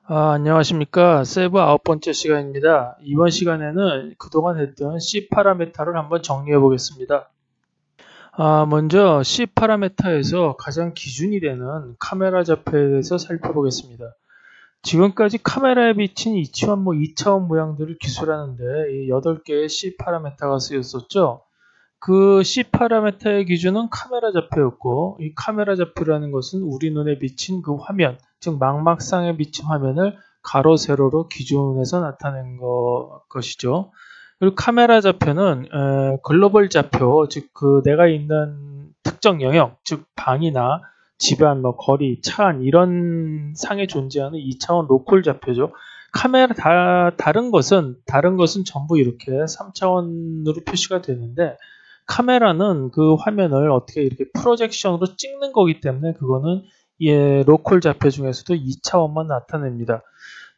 안녕하십니까. 세부 9번째 시간입니다. 이번 시간에는 그동안 했던 C 파라메타를 한번 정리해 보겠습니다. 먼저 C 파라메타에서 가장 기준이 되는 카메라 좌표에 대해서 살펴보겠습니다. 지금까지 카메라에 비친 2차원, 2차원 모양들을 기술하는데 이 8개의 C 파라메타가 쓰였었죠. 그 C 파라메타의 기준은 카메라 좌표였고, 이 카메라 좌표라는 것은 우리 눈에 비친 그 화면, 즉 망막상에 비친 화면을 가로 세로로 기준해서 나타낸 것이죠. 그리고 카메라 좌표는 글로벌 좌표, 즉 그 내가 있는 특정 영역, 즉 방이나 집안, 거리, 차 안 이런 상에 존재하는 2차원 로컬 좌표죠. 다른 것은 전부 이렇게 3차원으로 표시가 되는데, 카메라는 그 화면을 어떻게 이렇게 프로젝션으로 찍는 거기 때문에 그거는 로컬 좌표 중에서도 2차원만 나타냅니다.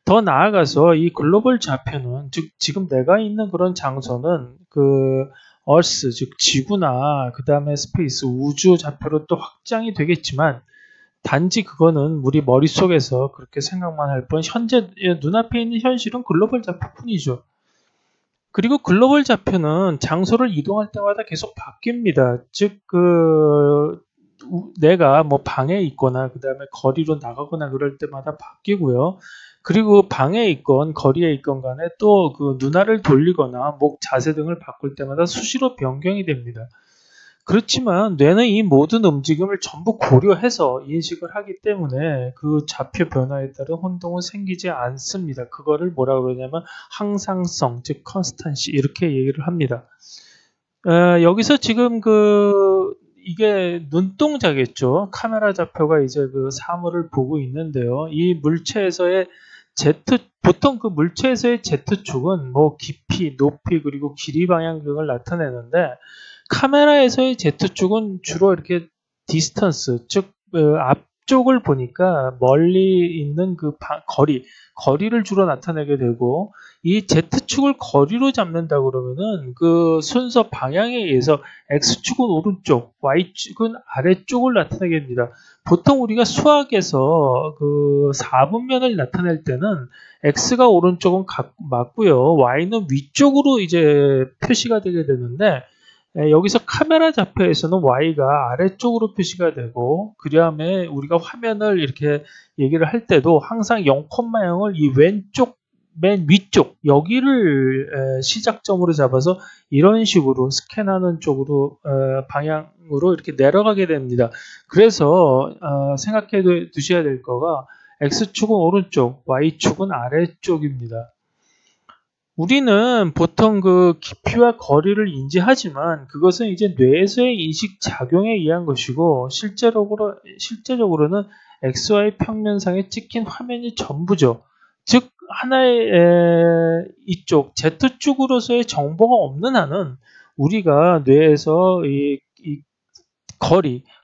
더 나아가서 이 글로벌 좌표는, 즉 지금 내가 있는 그런 장소는 그 얼스, 즉 지구나 그 다음에 스페이스, 우주 좌표로 또 확장이 되겠지만, 단지 그거는 우리 머릿속에서 그렇게 생각만 할 뿐 현재 눈앞에 있는 현실은 글로벌 좌표뿐이죠. 그리고 글로벌 좌표는 장소를 이동할 때마다 계속 바뀝니다. 즉, 내가 방에 있거나, 그 다음에 거리로 나가거나 그럴 때마다 바뀌고요. 그리고 방에 있건, 거리에 있건 간에 또 그 눈알을 돌리거나, 목 자세 등을 바꿀 때마다 수시로 변경이 됩니다. 그렇지만 뇌는 이 모든 움직임을 전부 고려해서 인식을 하기 때문에 그 좌표 변화에 따른 혼동은 생기지 않습니다. 그거를 뭐라 그러냐면 항상성, 즉 컨스탄시 이렇게 얘기를 합니다. 여기서 지금 이게 눈동자겠죠. 카메라 좌표가 이제 그 사물을 보고 있는데요. 이 물체에서의 보통 그 물체에서의 Z축은 깊이, 높이, 그리고 길이 방향 등을 나타내는데, 카메라에서의 Z축은 주로 이렇게 디스턴스, 즉 앞쪽을 보니까 멀리 있는 그 거리를 주로 나타내게 되고, 이 Z축을 거리로 잡는다 그러면은 그 순서 방향에 의해서 X축은 오른쪽, Y축은 아래쪽을 나타내게 됩니다. 보통 우리가 수학에서 그 4분면을 나타낼 때는 X가 오른쪽은 맞고요. Y는 위쪽으로 이제 표시가 되게 되는데, 여기서 카메라 좌표에서는 Y가 아래쪽으로 표시가 되고, 그 다음에 우리가 화면을 이렇게 얘기를 할 때도 항상 0,0을 이 왼쪽, 맨 위쪽, 여기를 시작점으로 잡아서 이런 식으로 스캔하는 쪽으로, 방향으로 이렇게 내려가게 됩니다. 그래서, 생각해 두셔야 될 거가, X축은 오른쪽, Y축은 아래쪽입니다. 우리는 보통 그 깊이와 거리를 인지하지만 그것은 이제 뇌에서의 인식 작용에 의한 것이고, 실제적으로는 XY 평면상에 찍힌 화면이 전부죠. 즉 하나의 이쪽 Z축으로서의 정보가 없는 한은 우리가 뇌에서 이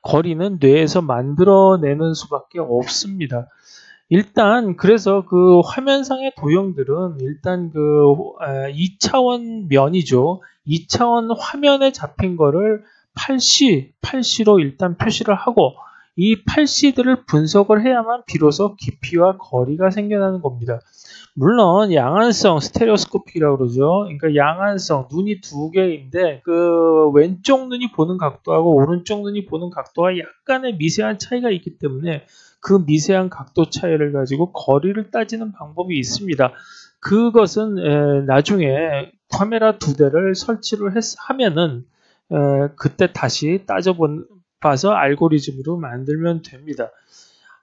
거리는 뇌에서 만들어내는 수밖에 없습니다. 일단 그래서 그 화면상의 도형들은 일단 2차원 면이죠. 2차원 화면에 잡힌 거를 8C로 일단 표시를 하고, 이 8C들을 분석을 해야만 비로소 깊이와 거리가 생겨나는 겁니다. 물론 양안성 스테레오스코피라고 그러죠. 그러니까 양안성, 눈이 두 개인데 그 왼쪽 눈이 보는 각도하고 오른쪽 눈이 보는 각도가 약간의 미세한 차이가 있기 때문에 그 미세한 각도 차이를 가지고 거리를 따지는 방법이 있습니다. 그것은 나중에 카메라 두 대를 설치를 하면은 그때 다시 따져봐서 알고리즘으로 만들면 됩니다.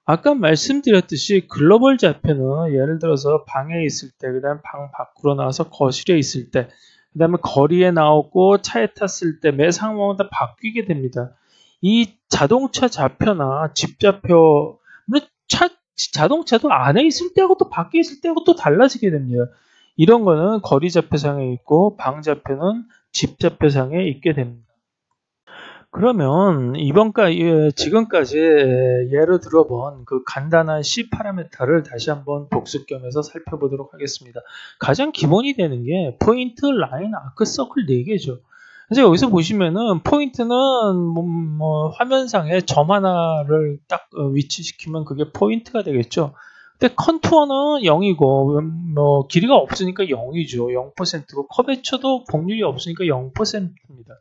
아까 말씀드렸듯이 글로벌 좌표는 예를 들어서 방에 있을 때, 그 다음에 방 밖으로 나와서 거실에 있을 때, 그 다음에 거리에 나오고 차에 탔을 때 매 상황마다 바뀌게 됩니다. 이 자동차 좌표나 집 좌표, 물론 자동차도 안에 있을 때하고 또 밖에 있을 때하고 또 달라지게 됩니다. 이런 거는 거리 좌표상에 있고 방 좌표는 집 좌표상에 있게 됩니다. 그러면 지금까지 예로 들어본 그 간단한 C 파라메타를 다시 한번 복습 겸해서 살펴보도록 하겠습니다. 가장 기본이 되는 게 포인트, 라인, 아크, 서클 4개죠. 그래서 여기서 보시면은 포인트는 화면상에 점 하나를 딱 위치시키면 그게 포인트가 되겠죠. 근데 컨투어는 0이고 뭐 길이가 없으니까 0이죠. 0%고 커베처도 곡률이 없으니까 0%입니다.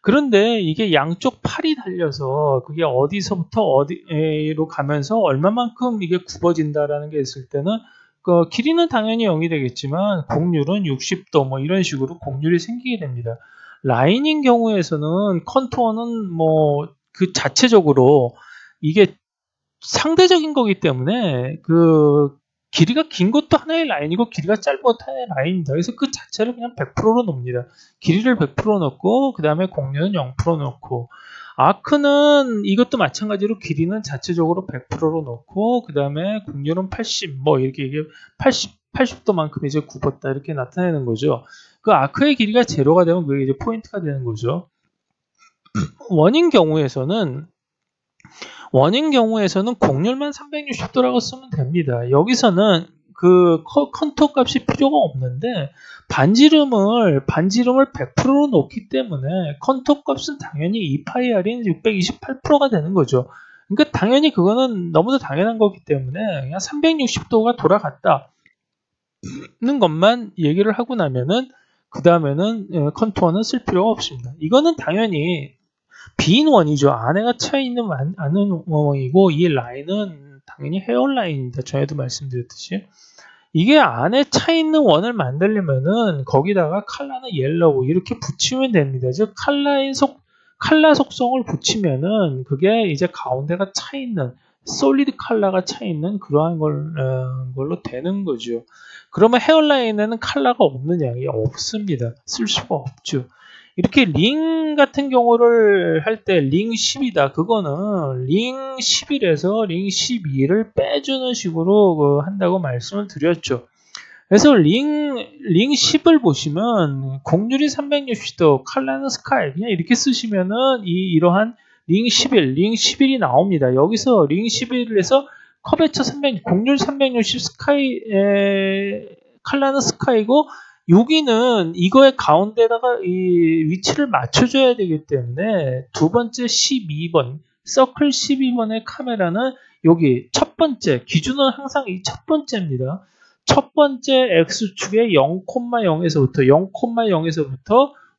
그런데 이게 양쪽 팔이 달려서 그게 어디서부터 어디로 가면서 얼마만큼 이게 굽어진다라는 게 있을 때는 그 길이는 당연히 0이 되겠지만 곡률은 60도 뭐 이런 식으로 곡률이 생기게 됩니다. 라인인 경우에서는 컨투어는 뭐 그 자체적으로 이게 상대적인 거기 때문에 그 길이가 긴 것도 하나의 라인이고 길이가 짧은 것도 하나의 라인입니다. 그래서 그 자체를 그냥 100%로 놓습니다. 길이를 100% 놓고 그 다음에 곡률은 0% 놓고 아크는 이것도 마찬가지로 길이는 자체적으로 100%로 놓고 그 다음에 곡률은 80 뭐 이렇게 이게 80도만큼 이제 굽었다 이렇게 나타내는 거죠. 그 아크의 길이가 제로가 되면 그게 이제 포인트가 되는 거죠. 원인 경우에서는 곡률만 360도라고 쓰면 됩니다. 여기서는 그 컨투어 값이 필요가 없는데 반지름을 100%로 놓기 때문에 컨투어 값은 당연히 2파이 R인 628%가 되는 거죠. 그러니까 당연히 그거는 너무도 당연한 거기 때문에 그냥 360도가 돌아갔다는 것만 얘기를 하고 나면은 그 다음에는 컨투어는 쓸 필요가 없습니다. 이거는 당연히 빈 원이죠. 안에가 차 있는 아는 원이고 이 라인은 당연히 헤어라인입니다. 전에도 말씀드렸듯이 이게 안에 차 있는 원을 만들려면은 거기다가 컬러는 옐로우 이렇게 붙이면 됩니다. 즉 컬러 속성을 붙이면은 그게 이제 가운데가 차 있는 솔리드 컬러가 차 있는 그러한 걸로 되는 거죠. 그러면 헤어라인에는 컬러가 없느냐? 없습니다. 쓸 수가 없죠. 이렇게 링 같은 경우를 할 때 링 10이다. 그거는 링 11에서 링 12를 빼주는 식으로 한다고 말씀을 드렸죠. 그래서 링 10을 보시면 곡률이 360도, 컬러는 스카이 그냥 이렇게 쓰시면은 이러한 링 11이 나옵니다. 여기서 링 11에서 커베처 300, 곡률 360 스카이 컬러는 스카이고 여기는 이거의 가운데다가 이 위치를 맞춰줘야 되기 때문에 두 번째 12번, 서클 12번의 카메라는 여기 첫 번째, 기준은 항상 이 첫 번째입니다. 첫 번째 X축의 0,0에서부터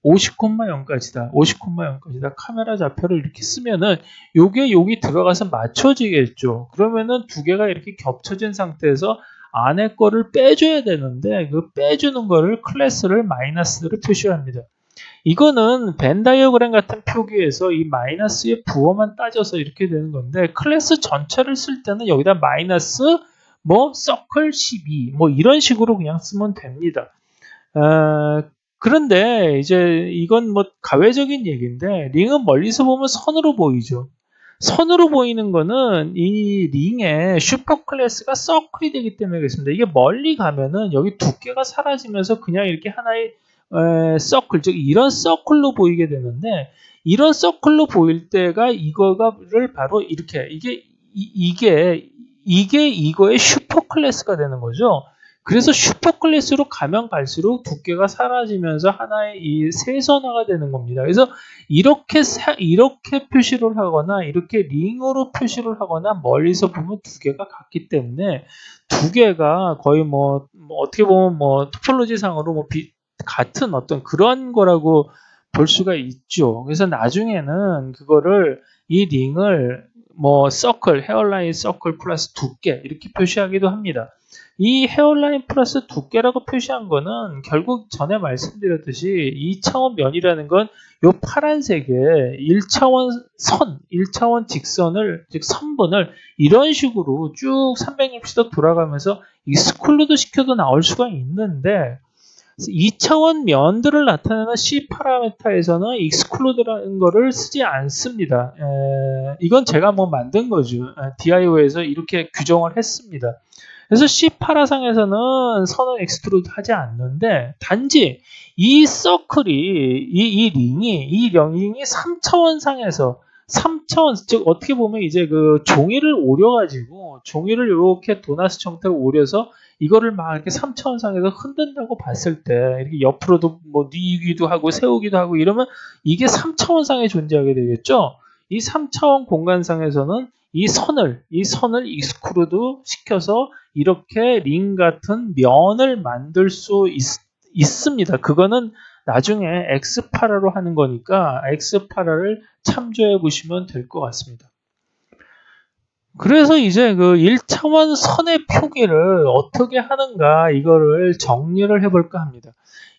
50,0까지다. 50,0까지다. 카메라 좌표를 이렇게 쓰면은 요게 여기 들어가서 맞춰지겠죠. 그러면은 두 개가 이렇게 겹쳐진 상태에서 안에 거를 빼줘야 되는데 그 빼주는 거를 클래스를 마이너스를 표시합니다. 이거는 벤 다이어그램 같은 표기에서 이 마이너스의 부호만 따져서 이렇게 되는 건데 클래스 전체를 쓸 때는 여기다 마이너스 뭐 서클 12 뭐 이런 식으로 그냥 쓰면 됩니다. 그런데 이제 이건 뭐 가외적인 얘기인데 링은 멀리서 보면 선으로 보이죠. 선으로 보이는 거는 이 링의 슈퍼 클래스가 서클이 되기 때문에 그렇습니다. 이게 멀리 가면은 여기 두께가 사라지면서 그냥 이렇게 하나의 서클, 즉 이런 서클로 보이게 되는데 이런 서클로 보일 때가 이거를 바로 이렇게 이게 이거의 슈퍼 클래스가 되는 거죠. 그래서 슈퍼 클래스로 가면 갈수록 두께가 사라지면서 하나의 이 세선화가 되는 겁니다. 그래서 이렇게 표시를 하거나 이렇게 링으로 표시를 하거나 멀리서 보면 두 개가 같기 때문에 두 개가 거의 뭐 어떻게 보면 뭐 토폴로지 상으로 같은 어떤 그런 거라고 볼 수가 있죠. 그래서 나중에는 이 링을 뭐 서클, 헤어라인 서클 플러스 두께 이렇게 표시하기도 합니다. 이 헤어라인 플러스 두께라고 표시한 거는 결국 전에 말씀드렸듯이 2차원 면이라는 건 요 파란색에 1차원 직선을, 즉 선분을 이런 식으로 쭉 360도 돌아가면서 익스클루드 시켜도 나올 수가 있는데 2차원 면들을 나타내는 C 파라메타에서는 익스클루드라는 거를 쓰지 않습니다. 이건 제가 뭐 만든 거죠. DIO에서 이렇게 규정을 했습니다. 그래서 C 파라상에서는 선을 익스트루드 하지 않는데 단지 이 서클이 이 링이 3차원 상에서 3차원, 즉 어떻게 보면 이제 그 종이를 오려가지고 종이를 이렇게 도나스 형태로 오려서 이거를 막 이렇게 3차원 상에서 흔든다고 봤을 때 이렇게 옆으로도 뭐 뉘기도 하고 세우기도 하고 이러면 이게 3차원 상에 존재하게 되겠죠. 이 3차원 공간상에서는 이 선을 익스크루드 시켜서 이렇게 링 같은 면을 만들 수 있습니다. 그거는 나중에 엑스파라로 하는 거니까 엑스파라를 참조해 보시면 될 것 같습니다. 그래서 이제 그 1차원 선의 표기를 어떻게 하는가 이거를 정리를 해볼까 합니다.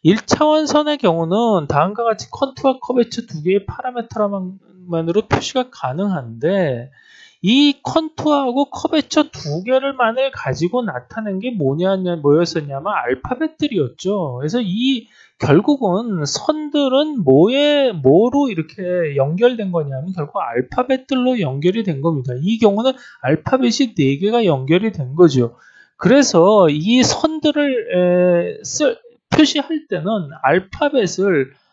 1차원 선의 경우는 다음과 같이 컨투어와 커베처 두 개의 파라미터만으로 표시가 가능한데 이 컨투어하고 커베처 두 개를만을 가지고 나타낸 게 뭐였었냐면 알파벳들이었죠. 그래서 결국은 선들은 뭐로 이렇게 연결된 거냐면 결국 알파벳들로 연결이 된 겁니다. 이 경우는 알파벳이 4개가 연결이 된 거죠. 그래서 이 선들을 표시할 때는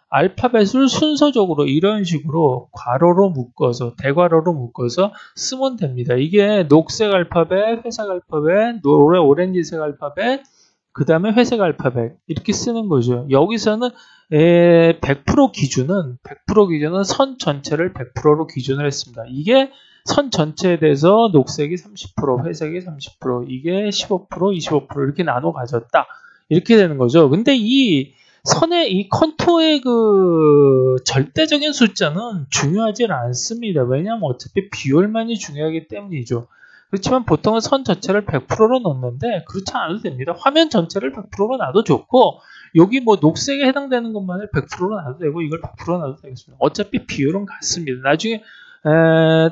알파벳을 순서적으로 이런 식으로 괄호로 묶어서 대괄호로 묶어서 쓰면 됩니다. 이게 녹색 알파벳, 회색 알파벳, 오렌지색 알파벳, 그 다음에 회색 알파벳 이렇게 쓰는 거죠. 여기서는 100% 기준은 선 전체를 100%로 기준을 했습니다. 이게 선 전체에 대해서 녹색이 30%, 회색이 30%, 이게 15%, 25% 이렇게 나눠 가졌다. 이렇게 되는 거죠. 근데 이 컨투어의 그 절대적인 숫자는 중요하지 않습니다. 왜냐하면 어차피 비율만이 중요하기 때문이죠. 그렇지만 보통은 선 전체를 100%로 넣는데 그렇지 않아도 됩니다. 화면 전체를 100%로 놔도 좋고 여기 뭐 녹색에 해당되는 것만을 100%로 놔도 되고 이걸 100%로 놔도 되겠습니다. 어차피 비율은 같습니다. 나중에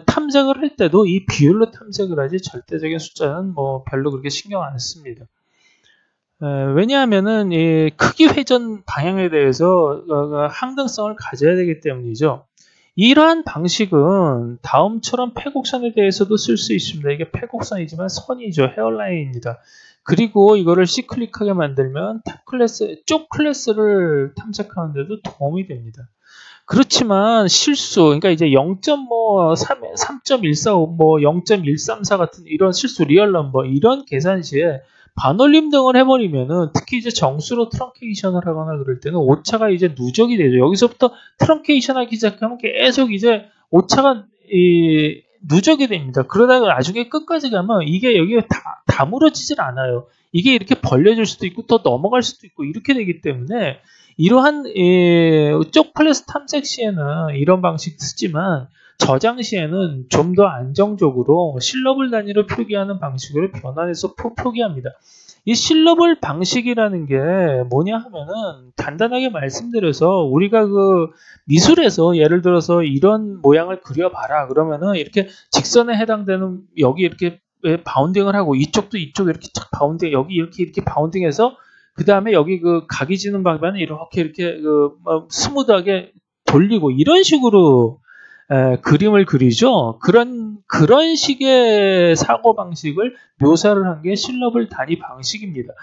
탐색을 할 때도 이 비율로 탐색을 하지 절대적인 숫자는 뭐 별로 그렇게 신경 안 씁니다. 왜냐하면은 이 크기 회전 방향에 대해서 항등성을 가져야 되기 때문이죠. 이러한 방식은 다음처럼 패곡선에 대해서도 쓸 수 있습니다. 이게 패곡선이지만 선이죠. 헤어라인입니다. 그리고 이거를 시클릭하게 만들면 쪽 클래스를 탐색하는 데도 도움이 됩니다. 그렇지만 실수, 그러니까 이제 3.145, 0.134 같은 이런 실수, 리얼 넘버, 이런 계산 시에 반올림 등을 해버리면은 특히 이제 정수로 트렁케이션을 하거나 그럴 때는 오차가 이제 누적이 되죠. 여기서부터 트렁케이션 하기 시작하면 계속 이제 오차가 누적이 됩니다. 그러다가 나중에 끝까지 가면 이게 여기에 다 무너지질 않아요. 이게 이렇게 벌려질 수도 있고 또 넘어갈 수도 있고 이렇게 되기 때문에 이러한 쪽 클래스 탐색 시에는 이런 방식 쓰지만 저장 시에는 좀 더 안정적으로 실러블 단위로 표기하는 방식으로 변환해서 표기합니다. 이 실러블 방식이라는 게 뭐냐 하면은 간단하게 말씀드려서 우리가 그 미술에서 예를 들어서 이런 모양을 그려봐라 그러면은 이렇게 직선에 해당되는 여기 이렇게 바운딩을 하고 이쪽도 이쪽 이렇게 착 바운딩 여기 이렇게 바운딩해서 그 다음에 여기 그 각이 지는 방면은 이렇게 스무드하게 돌리고 이런 식으로 그림을 그리죠. 그런 식의 사고 방식을 묘사를 한 게 실러블 단위 방식입니다.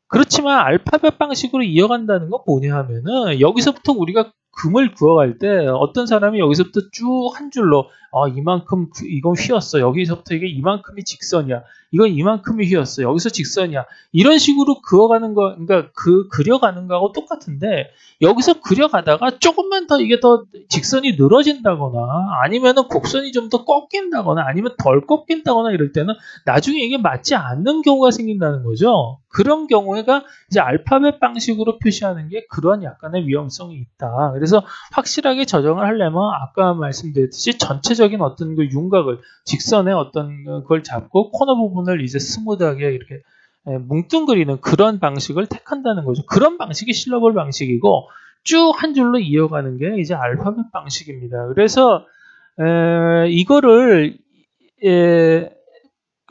그렇지만 알파벳 방식으로 이어간다는 건 뭐냐 하면은 여기서부터 우리가 금을 그어갈 때 어떤 사람이 여기서부터 쭉 한 줄로 이만큼 이건 휘었어. 여기서부터 이게 이만큼이 직선이야. 이건 이만큼이 휘었어. 여기서 직선이야. 이런 식으로 그어가는 거, 그러니까 그려가는 거하고 똑같은데 여기서 그려가다가 조금만 더 이게 더 직선이 늘어진다거나 아니면은 곡선이 좀 더 꺾인다거나 아니면 덜 꺾인다거나 이럴 때는 나중에 이게 맞지 않는 경우가 생긴다는 거죠. 그런 경우가 이제 알파벳 방식으로 표시하는 게 그런 약간의 위험성이 있다. 그래서 확실하게 저장을 하려면 아까 말씀드렸듯이 전체적인 어떤 그 윤곽을 직선의 어떤 그걸 잡고 코너 부분을 이제 스무드하게 이렇게 뭉뚱그리는 그런 방식을 택한다는 거죠. 그런 방식이 실러블 방식이고 쭉 한 줄로 이어가는 게 이제 알파벳 방식입니다. 그래서 이거를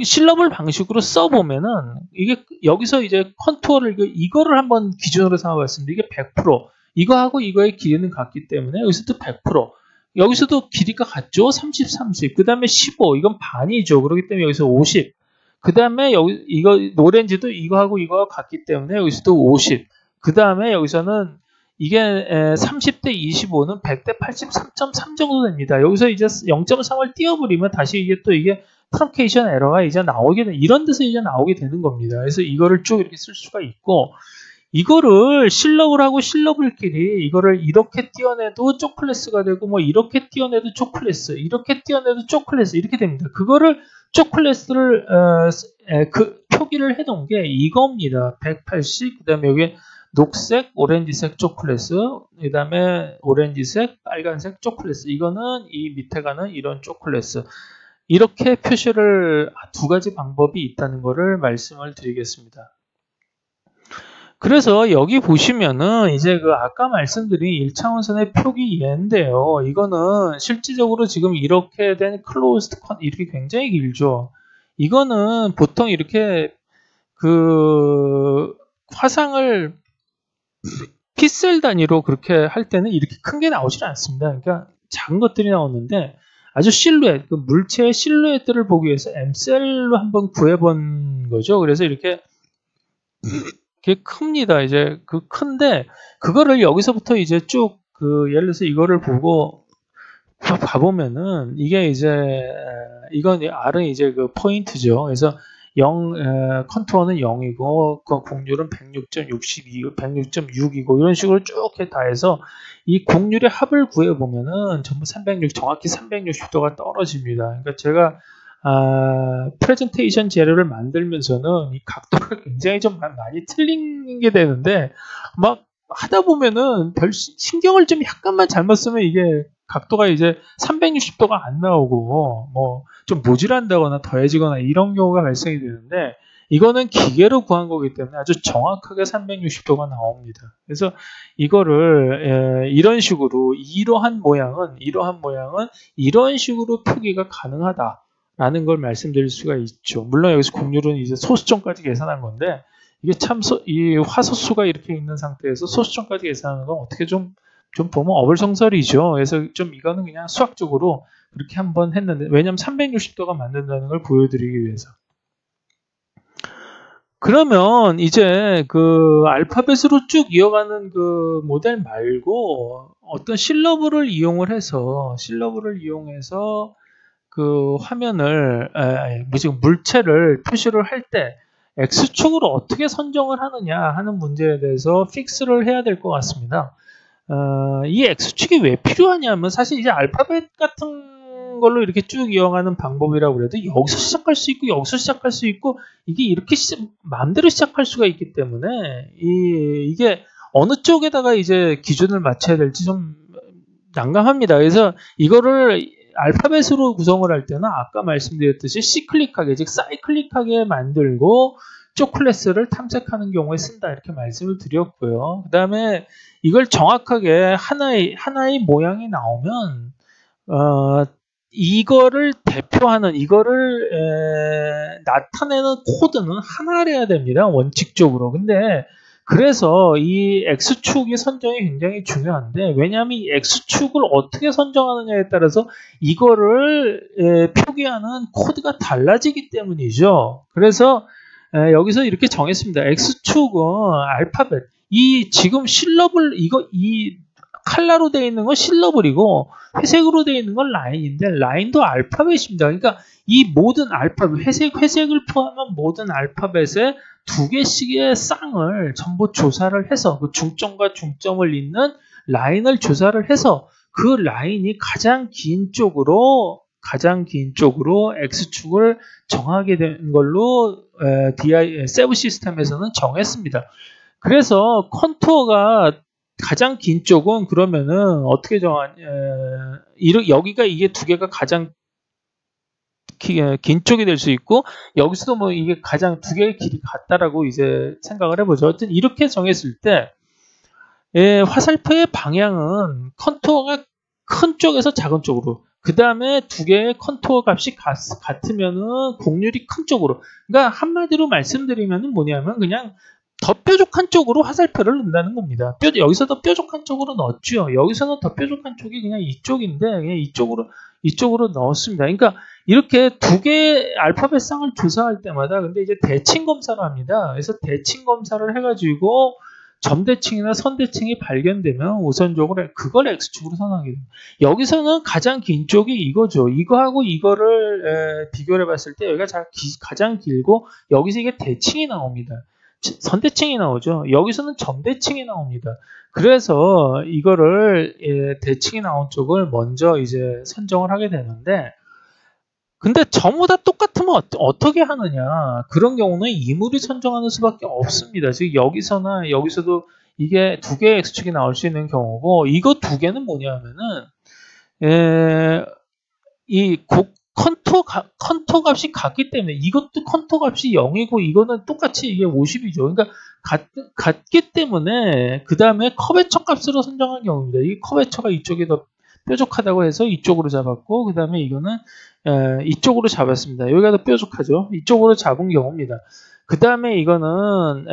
실러블 방식으로 써보면은 이게 여기서 이제 컨투어를 이거를 한번 기준으로 삼아봤습니다. 이게 100%. 이거하고 이거의 길이는 같기 때문에 여기서도 100%. 여기서도 길이가 같죠? 30, 30. 그 다음에 15. 이건 반이죠. 그렇기 때문에 여기서 50. 그 다음에 이거 오렌지도 이거하고 이거가 같기 때문에 여기서도 50. 그 다음에 여기서는 이게 30대 25는 100대 83.3 정도 됩니다. 여기서 이제 0.3을 띄워버리면 다시 이게 트렁케이션 에러가 이제 이런 데서 이제 나오게 되는 겁니다. 그래서 이거를 쭉 이렇게 쓸 수가 있고, 이거를 실러블하고 실러블끼리 이거를 이렇게 띄어내도 쪽클래스가 되고 뭐 이렇게 띄어내도 쪽클래스, 이렇게 띄어내도 쪽클래스 이렇게 됩니다. 그거를 쪽클래스를 그 표기를 해놓은 게 이겁니다. 180, 그다음에 여기 녹색, 오렌지색 쪽클래스, 그다음에 오렌지색, 빨간색 쪽클래스. 이거는 이 밑에 가는 이런 쪽클래스. 이렇게 표시를 두 가지 방법이 있다는 것을 말씀을 드리겠습니다. 그래서 여기 보시면은 이제 그 아까 말씀드린 1차원선의 표기 얘인데요. 이거는 실질적으로 지금 이렇게 된 클로즈드 컨 이렇게 굉장히 길죠. 이거는 보통 이렇게 그 화상을 픽셀 단위로 그렇게 할 때는 이렇게 큰 게 나오질 않습니다. 그러니까 작은 것들이 나오는데 아주 실루엣, 그 물체의 실루엣들을 보기 위해서 M셀로 한번 구해본 거죠. 그래서 이렇게 큽니다. 이제 그 큰데 그거를 여기서부터 이제 쭉 그 예를 들어서 이거를 보고 봐보면은 이게 이제 이건 R은 이제 그 포인트죠. 그래서 컨투어는 0이고 그 곡률은 106.62, 106.6이고 이런 식으로 쭉 다 해서 이 곡률의 합을 구해보면은 전부 360, 정확히 360도가 떨어집니다. 그러니까 제가 프레젠테이션 재료를 만들면서는 이 각도가 굉장히 좀 많이 틀린 게 되는데 막 하다 보면은 별 신경을 좀 약간만 잘못 쓰면 이게 각도가 이제 360도가 안 나오고 뭐 좀 모질한다거나 더해지거나 이런 경우가 발생이 되는데 이거는 기계로 구한 거기 때문에 아주 정확하게 360도가 나옵니다. 그래서 이거를 이런 식으로 이러한 모양은 이런 식으로 표기가 가능하다라는 걸 말씀드릴 수가 있죠. 물론 여기서 곡률은 이제 소수점까지 계산한 건데 이게 참 이 화소수가 이렇게 있는 상태에서 소수점까지 계산하는 건 어떻게 좀 보면 어불성설이죠. 그래서 좀 이거는 그냥 수학적으로 그렇게 한번 했는데 왜냐하면 360도가 만든다는 걸 보여드리기 위해서. 그러면 이제 그 알파벳으로 쭉 이어가는 그 모델 말고 어떤 실러블을 이용해서 그 화면을 지금 물체를 표시를 할 때 X축으로 어떻게 선정을 하느냐 하는 문제에 대해서 픽스를 해야 될 것 같습니다. 이 X축이 왜 필요하냐면 사실 이제 알파벳 같은 걸로 이렇게 쭉 이어가는 방법이라고 그래도 여기서 시작할 수 있고 여기서 시작할 수 있고 이게 이렇게 마음대로 시작할 수가 있기 때문에 이게 어느 쪽에다가 이제 기준을 맞춰야 될지 좀 난감합니다. 그래서 이거를 알파벳으로 구성을 할 때는 아까 말씀드렸듯이 시클릭하게 즉 사이클릭하게 만들고 쪽 클래스를 탐색하는 경우에 쓴다 이렇게 말씀을 드렸고요. 그 다음에 이걸 정확하게 하나의 모양이 나오면 이거를 대표하는 이거를 나타내는 코드는 하나래야 됩니다. 원칙적으로. 근데 그래서 이 X축의 선정이 굉장히 중요한데 왜냐하면 이 X축을 어떻게 선정하느냐에 따라서 이거를 표기하는 코드가 달라지기 때문이죠. 그래서 여기서 이렇게 정했습니다. X축은 알파벳. 이 지금 실러블 이 칼라로 되어 있는 건 실러블이고 회색으로 되어 있는 건 라인인데 라인도 알파벳입니다. 그러니까 이 모든 알파벳 회색을 포함한 모든 알파벳에 두 개씩의 쌍을 전부 조사를 해서 그 중점과 중점을 잇는 라인을 조사를 해서 그 라인이 가장 긴 쪽으로 X축을 정하게 된 걸로 세부 시스템에서는 정했습니다. 그래서 컨투어가 가장 긴 쪽은 그러면은 어떻게 여기가 이게 두 개가 가장 긴 쪽이 될 수 있고 여기서도 뭐 이게 가장 두 개의 길이 같다라고 이제 생각을 해보죠. 어쨌든 이렇게 정했을 때 화살표의 방향은 컨투어가 큰 쪽에서 작은 쪽으로 그 다음에 두 개의 컨투어 값이 같으면은 곡률이 큰 쪽으로 그러니까 한마디로 말씀드리면은 뭐냐면 그냥 더 뾰족한 쪽으로 화살표를 넣는다는 겁니다. 여기서 더 뾰족한 쪽으로 넣었죠. 여기서는 더 뾰족한 쪽이 그냥 이쪽인데 그냥 이쪽으로 넣었습니다. 그러니까 이렇게 두 개의 알파벳 쌍을 조사할 때마다 근데 이제 대칭 검사를 합니다. 그래서 대칭 검사를 해가지고 점대칭이나 선대칭이 발견되면 우선적으로 그걸 X축으로 선언하게 됩니다. 여기서는 가장 긴 쪽이 이거죠. 이거하고 이거를 비교를 해봤을 때 여기가 가장 길고 여기서 이게 대칭이 나옵니다. 선대칭이 나오죠. 여기서는 점대칭이 나옵니다. 그래서 이거를 대칭이 나온 쪽을 먼저 이제 선정을 하게 되는데, 근데 전부 다 똑같으면 어떻게 하느냐? 그런 경우는 이물이 선정하는 수밖에 없습니다. 즉 여기서나 여기서도 이게 두 개의 x축이 나올 수 있는 경우고, 이거 두 개는 뭐냐면은 이 컨토 값이 같기 때문에, 이것도 컨토 값이 0이고 이거는 똑같이 이게 50이죠. 그러니까 같기 때문에 그 다음에 커베처 값으로 선정한 경우입니다. 이 커베처가 이쪽이 더 뾰족하다고 해서 이쪽으로 잡았고, 그 다음에 이거는 이쪽으로 잡았습니다. 여기가 더 뾰족하죠. 이쪽으로 잡은 경우입니다. 그 다음에 이거는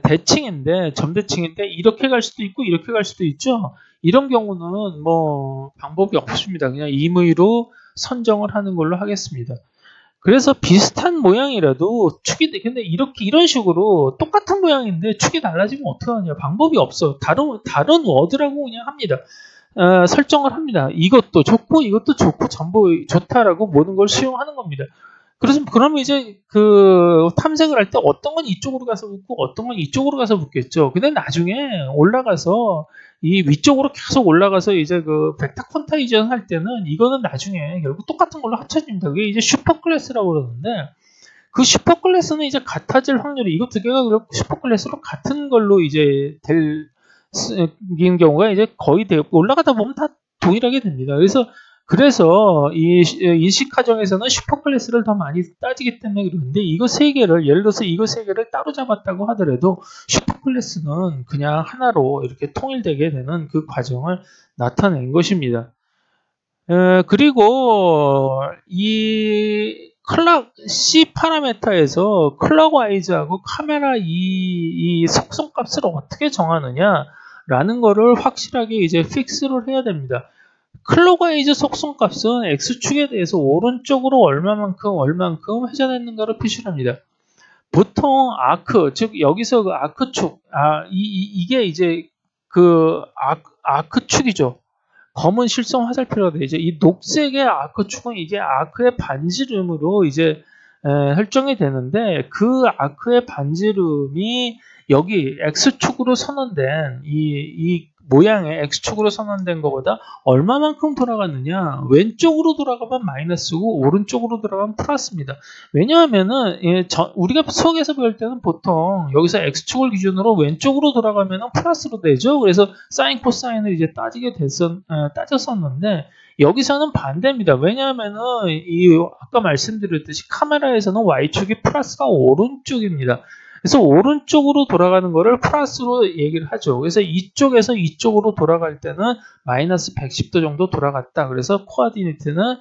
대칭인데, 점대칭인데 이렇게 갈 수도 있고 이렇게 갈 수도 있죠. 이런 경우는 뭐 방법이 없습니다. 그냥 임의로 선정을 하는 걸로 하겠습니다. 그래서 비슷한 모양이라도 축이, 근데 이런 식으로 똑같은 모양인데 축이 달라지면 어떡하냐? 방법이 없어. 다른 워드라고 그냥 합니다. 설정을 합니다. 이것도 좋고 이것도 좋고 전부 좋다라고 모든 걸 수용하는 겁니다. 그래서 그러면 이제 그 탐색을 할 때 어떤 건 이쪽으로 가서 붙고 어떤 건 이쪽으로 가서 붙겠죠. 근데 나중에 올라가서 이 위쪽으로 계속 올라가서 이제 그 벡터 퀀타이전 할 때는 이거는 나중에 결국 똑같은 걸로 합쳐집니다. 그게 이제 슈퍼 클래스라고 그러는데, 그 슈퍼 클래스는 이제 같아질 확률이, 이거 두 개가 슈퍼 클래스로 같은 걸로 이제 될 경우가 이제 거의 올라가다 보면 다 동일하게 됩니다. 그래서 이 인식 과정에서는 슈퍼 클래스를 더 많이 따지기 때문에 그러는데, 이거 세 개를, 예를 들어서 이거 세 개를 따로 잡았다고 하더라도 슈퍼 클래스는 그냥 하나로 이렇게 통일되게 되는 그 과정을 나타낸 것입니다. 그리고 이 C 파라메터에서 클럭와이즈하고 카메라 이 속성값을 어떻게 정하느냐라는 거를 확실하게 이제 픽스를 해야 됩니다. 클럭와이즈 속성값은 x축에 대해서 오른쪽으로 얼만큼 회전했는가를 표시합니다. 보통 아크, 즉 여기서 그 아크축, 이게 이제 그 아크축이죠. 검은 실성 화살표가 되죠. 이 녹색의 아크축은 이게 아크의 반지름으로 이제 설정이 되는데, 그 아크의 반지름이 여기 x축으로 선언된 이 모양의 x축으로 선언된 것보다 얼마만큼 돌아갔느냐, 왼쪽으로 돌아가면 마이너스고 오른쪽으로 돌아가면 플러스입니다. 왜냐하면은 우리가 수학에서 배울 때는 보통 여기서 x축을 기준으로 왼쪽으로 돌아가면 플러스로 되죠. 그래서 사인 코사인을 이제 따졌었는데, 여기서는 반대입니다. 왜냐하면은 아까 말씀드렸듯이 카메라에서는 y축이 플러스가 오른쪽입니다. 그래서 오른쪽으로 돌아가는 거를 플러스로 얘기를 하죠. 그래서 이쪽에서 이쪽으로 돌아갈 때는 마이너스 110도 정도 돌아갔다. 그래서 코어디네이트는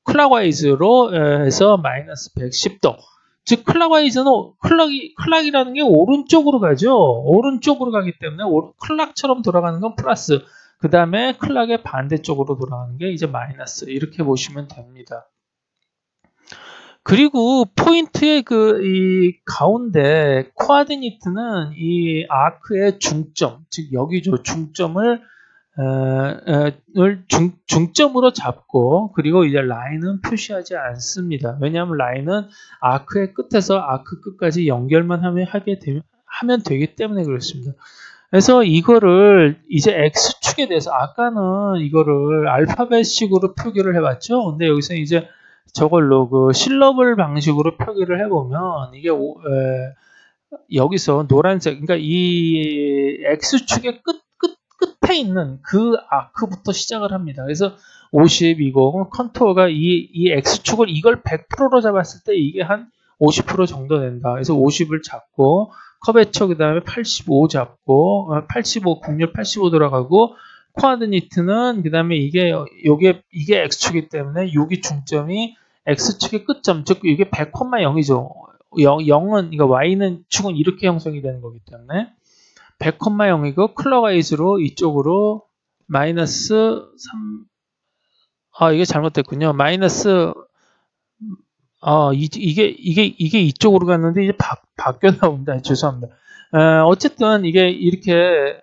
클락와이즈로 해서 마이너스 110도. 즉 클락이라는 게 오른쪽으로 가죠. 오른쪽으로 가기 때문에 클락처럼 돌아가는 건 플러스. 그 다음에 클락의 반대쪽으로 돌아가는 게 이제 마이너스. 이렇게 보시면 됩니다. 그리고 포인트의 이 가운데 코아디니트는 이 아크의 중점, 즉 여기죠. 중점을 중점으로 잡고, 그리고 이제 라인은 표시하지 않습니다. 왜냐하면 라인은 아크의 끝에서 아크 끝까지 연결만 하면 되기 때문에 그렇습니다. 그래서 이거를 이제 x축에 대해서, 아까는 이거를 알파벳식으로 표기를 해봤죠. 근데 여기서 이제 저걸로 그 실러블 방식으로 표기를 해보면, 이게 여기서 노란색, 그러니까 이 x축의 끝에 있는 그 아크부터 시작을 합니다. 그래서 50이고, 컨투어가 이 x축을 이걸 100%로 잡았을 때 이게 한 50% 정도 된다. 그래서 50을 잡고, 커베처 그 다음에 85 잡고, 85 국률 85 들어가고, 코아디니트는 그 다음에 이게 x축이기 때문에 여기 중점이 x축의 끝점, 즉 이게 100,0이죠. 0은, 이거 y는 축은 이렇게 형성이 되는 거기 때문에 100,0이고, 클럭와이즈로 이쪽으로 마이너스 3, 이게 잘못됐군요. 마이너스, 이게 이쪽으로 갔는데 이제 바뀌어 나옵니다. 죄송합니다. 어쨌든 이게 이렇게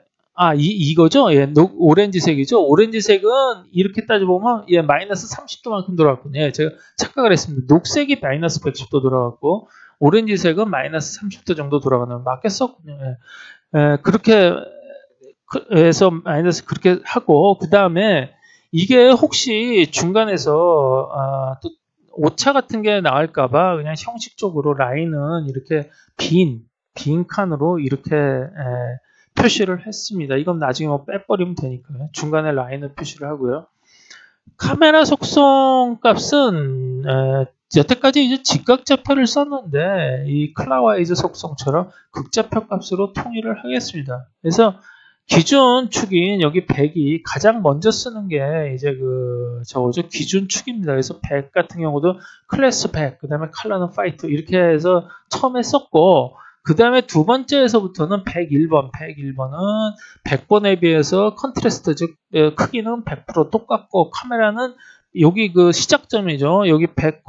이거죠? 예, 오렌지색이죠? 오렌지색은 이렇게 따져보면, 예, 마이너스 30도만큼 돌아갔군요. 예, 제가 착각을 했습니다. 녹색이 마이너스 110도 돌아갔고, 오렌지색은 마이너스 30도 정도 돌아가는, 맞겠었군요. 예. 그렇게 해서 마이너스 그렇게 하고, 그 다음에 이게 혹시 중간에서, 또 오차 같은 게 나올까봐 그냥 형식적으로 라인은 이렇게 빈 칸으로 이렇게 표시를 했습니다. 이건 나중에 뭐 빼버리면 되니까요. 중간에 라인을 표시를 하고요. 카메라 속성 값은 여태까지 이제 직각좌표를 썼는데 이 클라와이즈 속성처럼 극좌표 값으로 통일을 하겠습니다. 그래서 기준 축인 여기 100이 가장 먼저 쓰는 게 이제 저거죠. 기준 축입니다. 그래서 100 같은 경우도 클래스 100, 그 다음에 컬러는 파이트 이렇게 해서 처음에 썼고, 그 다음에 두 번째에서부터는 101번. 101번은 100번에 비해서 컨트라스트, 즉 크기는 100% 똑같고, 카메라는 여기 시작점이죠. 여기 100,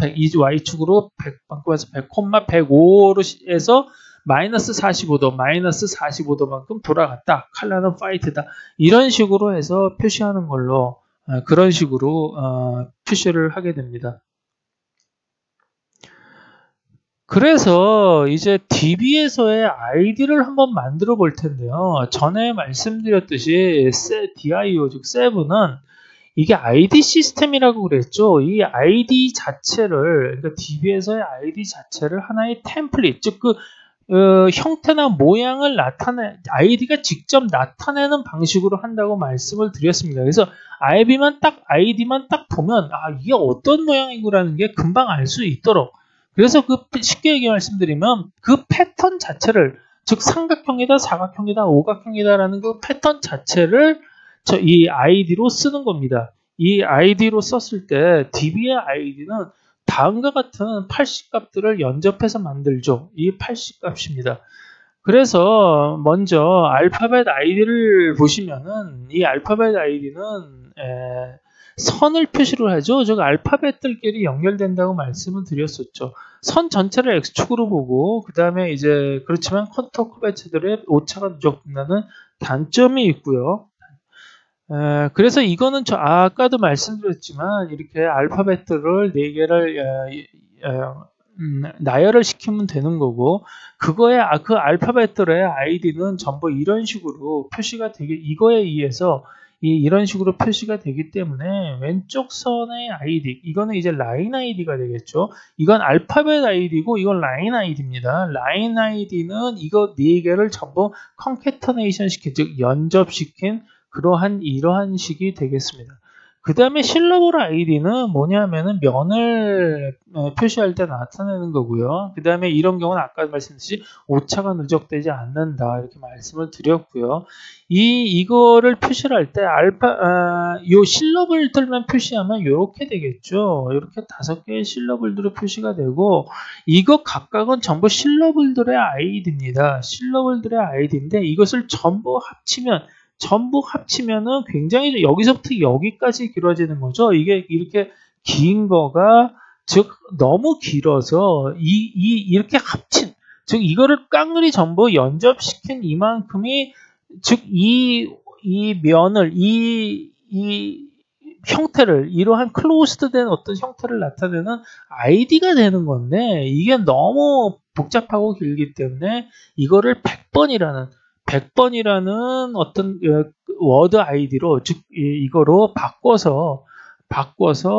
100, 이 Y축으로 100만큼에서 100, 105로 해서 마이너스 45도만큼 돌아갔다. 컬러는 파이트다. 이런 식으로 해서 표시하는 걸로, 그런 식으로 표시를 하게 됩니다. 그래서 이제 DB에서의 아이디를 한번 만들어 볼 텐데요. 전에 말씀드렸듯이 DIO, 즉 세븐은 이게 아이디 시스템이라고 그랬죠. 이 아이디 자체를, 그러니까 DB에서의 아이디 자체를 하나의 템플릿, 즉 형태나 모양을 아이디가 직접 나타내는 방식으로 한다고 말씀을 드렸습니다. 그래서 아이디만 딱 보면, 이게 어떤 모양이구라는 게 금방 알 수 있도록. 그래서 쉽게 얘기 말씀드리면, 그 패턴 자체를, 즉 삼각형이다, 사각형이다, 오각형이다라는 그 패턴 자체를 이 아이디로 쓰는 겁니다. 이 아이디로 썼을 때 DB의 아이디는 다음과 같은 80값들을 연접해서 만들죠. 이 80값입니다. 그래서 먼저 알파벳 아이디를 보시면은 이 알파벳 아이디는 선을 표시를 하죠. 즉 알파벳들끼리 연결된다고 말씀을 드렸었죠. 선 전체를 X축으로 보고 그 다음에 이제 그렇지만 컨투어 커베처들의 오차가 누적된다는 단점이 있고요. 그래서 이거는 아까도 말씀드렸지만 이렇게 알파벳들을 4개를 나열을 시키면 되는 거고, 그거에 그 알파벳들의 아이디는 전부 이런 식으로 표시가 이거에 의해서 이런 식으로 표시가 되기 때문에 왼쪽 선의 아이디, 이거는 이제 라인 아이디가 되겠죠. 이건 알파벳 아이디고 이건 라인 아이디입니다. 라인 아이디는 이거 4개를 전부 컨캐터네이션 시킨, 즉 연접시킨 이러한 식이 되겠습니다. 그 다음에 실러블 아이디는 뭐냐면은 면을 표시할 때 나타내는 거고요. 그 다음에 이런 경우는 아까 말씀드렸듯이 오차가 누적되지 않는다 이렇게 말씀을 드렸고요. 이거를 표시를 할 때 요 실러블들만 표시하면 이렇게 되겠죠. 이렇게 5개의 실러블들로 표시가 되고, 이거 각각은 전부 실러블들의 아이디입니다. 실러블들의 아이디인데 이것을 전부 합치면은 굉장히 여기서부터 여기까지 길어지는 거죠. 이게 이렇게 긴 거가, 즉 너무 길어서 이렇게 합친, 즉 이거를 깡그리 전부 연접시킨 이만큼이, 즉 이 면을 이 형태를, 이러한 클로스드된 어떤 형태를 나타내는 아이디가 되는 건데, 이게 너무 복잡하고 길기 때문에 이거를 100번이라는 어떤 워드 아이디로, 즉 이거로 바꿔서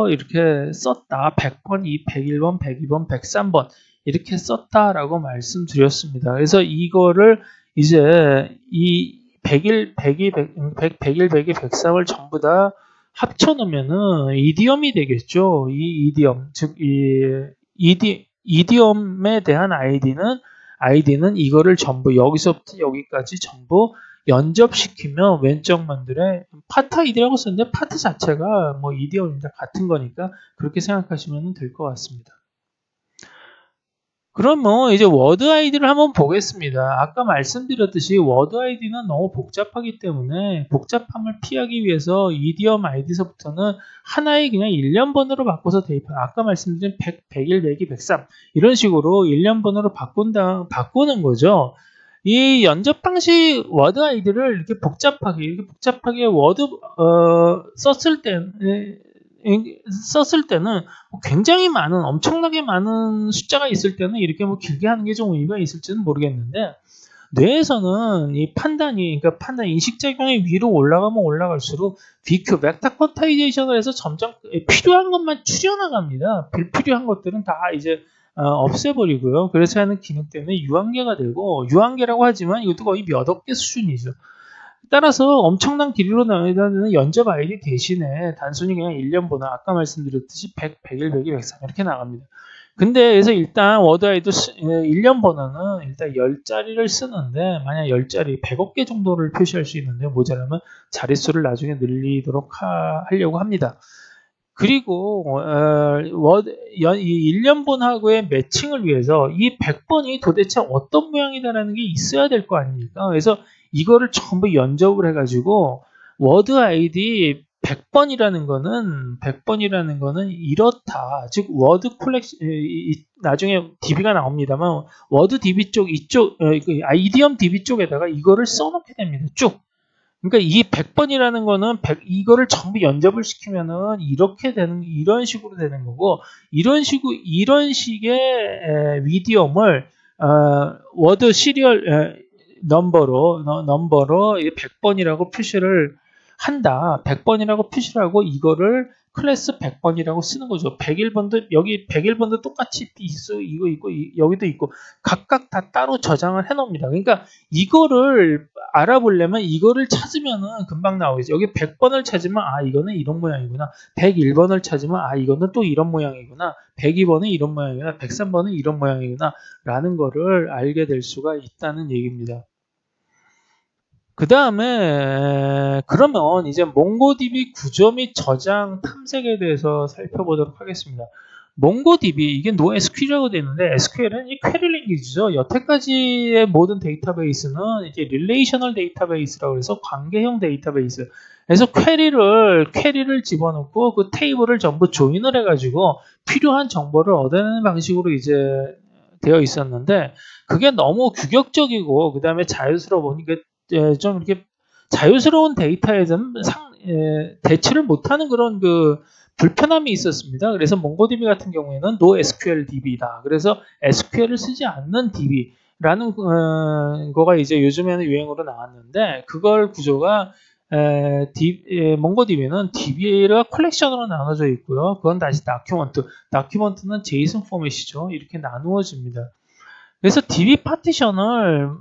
이렇게 썼다. 100번, 101번, 102번, 103번 이렇게 썼다라고 말씀드렸습니다. 그래서 이거를 이제 이 100일, 100이 103을 전부 다 합쳐놓으면은 이디엄이 되겠죠. 이 이디엄, 즉 이디엄에 대한 아이디는 이거를 전부 여기서부터 여기까지 전부 연접시키면 왼쪽 만들에 파트 아이디라고 썼는데 파트 자체가 뭐 이디엄입니다. 같은 거니까 그렇게 생각하시면 될 것 같습니다. 그럼 이제 워드 아이디를 한번 보겠습니다. 아까 말씀드렸듯이 워드 아이디는 너무 복잡하기 때문에 복잡함을 피하기 위해서 이디엄 아이디서부터는 하나의 그냥 1년번호로 바꿔서 대입해요. 아까 말씀드린 100, 101, 102, 103 이런 식으로 1년번호로 바꾸는 거죠. 이 연접 방식 워드 아이디를 이렇게 복잡하게 워드 썼을 때는 굉장히 많은 엄청나게 많은 숫자가 있을 때는 이렇게 뭐 길게 하는 게 좀 의미가 있을지는 모르겠는데 뇌에서는 이 그러니까 판단 인식작용이 위로 올라가면 올라갈수록 BQ 벡터 쿼타이제이션을 해서 점점 필요한 것만 추려나갑니다. 불필요한 것들은 다 이제 없애버리고요. 그래서 하는 기능 때문에 유한계가 되고 유한계라고 하지만 이것도 거의 몇 억 개 수준이죠. 따라서 엄청난 길이로 나가는 연접 아이디 대신에 단순히 그냥 1년 번호 아까 말씀드렸듯이 100, 101, 102, 103 이렇게 나갑니다. 근데 그래서 일단 워드 아이디 1년 번호는 일단 10자리를 쓰는데 만약 10자리 100억 개 정도를 표시할 수 있는데 모자라면 자릿수를 나중에 늘리도록 하려고 합니다. 그리고 이 1년 번하고의 매칭을 위해서 이 100번이 도대체 어떤 모양이다라는 게 있어야 될 거 아닙니까? 그래서 이거를 전부 연접을 해가지고 워드 아이디 100번이라는 거는 이렇다. 즉 워드 콜렉션 나중에 DB가 나옵니다만 워드 DB 쪽 이쪽 아이디엄 DB 쪽에다가 이거를 써놓게 됩니다. 쭉. 그러니까 이 100번이라는 거는 이거를 전부 연접을 시키면은 이런 식으로 되는 거고 이런 식의 미디엄을 워드 시리얼 넘버로 100번이라고 표시를 한다. 100번이라고 표시를 하고 이거를 클래스 100번이라고 쓰는 거죠. 101번도 여기 101번도 똑같이 있어 이거 있고 여기도 있고 각각 다 따로 저장을 해 놓습니다. 그러니까 이거를 알아보려면 이거를 찾으면은 금방 나오겠죠. 여기 100번을 찾으면 아 이거는 이런 모양이구나. 101번을 찾으면 아 이거는 또 이런 모양이구나. 102번은 이런 모양이구나. 103번은 이런 모양이구나. 라는 거를 알게 될 수가 있다는 얘기입니다. 그 다음에 그러면 이제 몽고DB 구조 및 저장 탐색에 대해서 살펴보도록 하겠습니다. 몽고DB 이게 NoSQL이라고 되어 있는데 SQL은 이 퀘리 랭귀지죠. 여태까지의 모든 데이터베이스는 이제 릴레이셔널 데이터베이스라고 해서 관계형 데이터베이스. 그래서 퀘리를 집어넣고 그 테이블을 전부 조인을 해가지고 필요한 정보를 얻어내는 방식으로 이제 되어 있었는데 그게 너무 규격적이고 그 다음에 자유스러우니까 좀 이렇게 자유스러운 데이터에 좀 대치를 못하는 그런 그 불편함이 있었습니다. 그래서 몽고DB 같은 경우에는 NoSQLDB다. 그래서 SQL을 쓰지 않는 DB라는 거가 이제 요즘에는 유행으로 나왔는데 그걸 구조가 몽고DB는 DB가 컬렉션으로 나눠져 있고요. 그건 다시 다큐먼트는 JSON 포맷이죠. 이렇게 나누어집니다. 그래서 DB 파티션을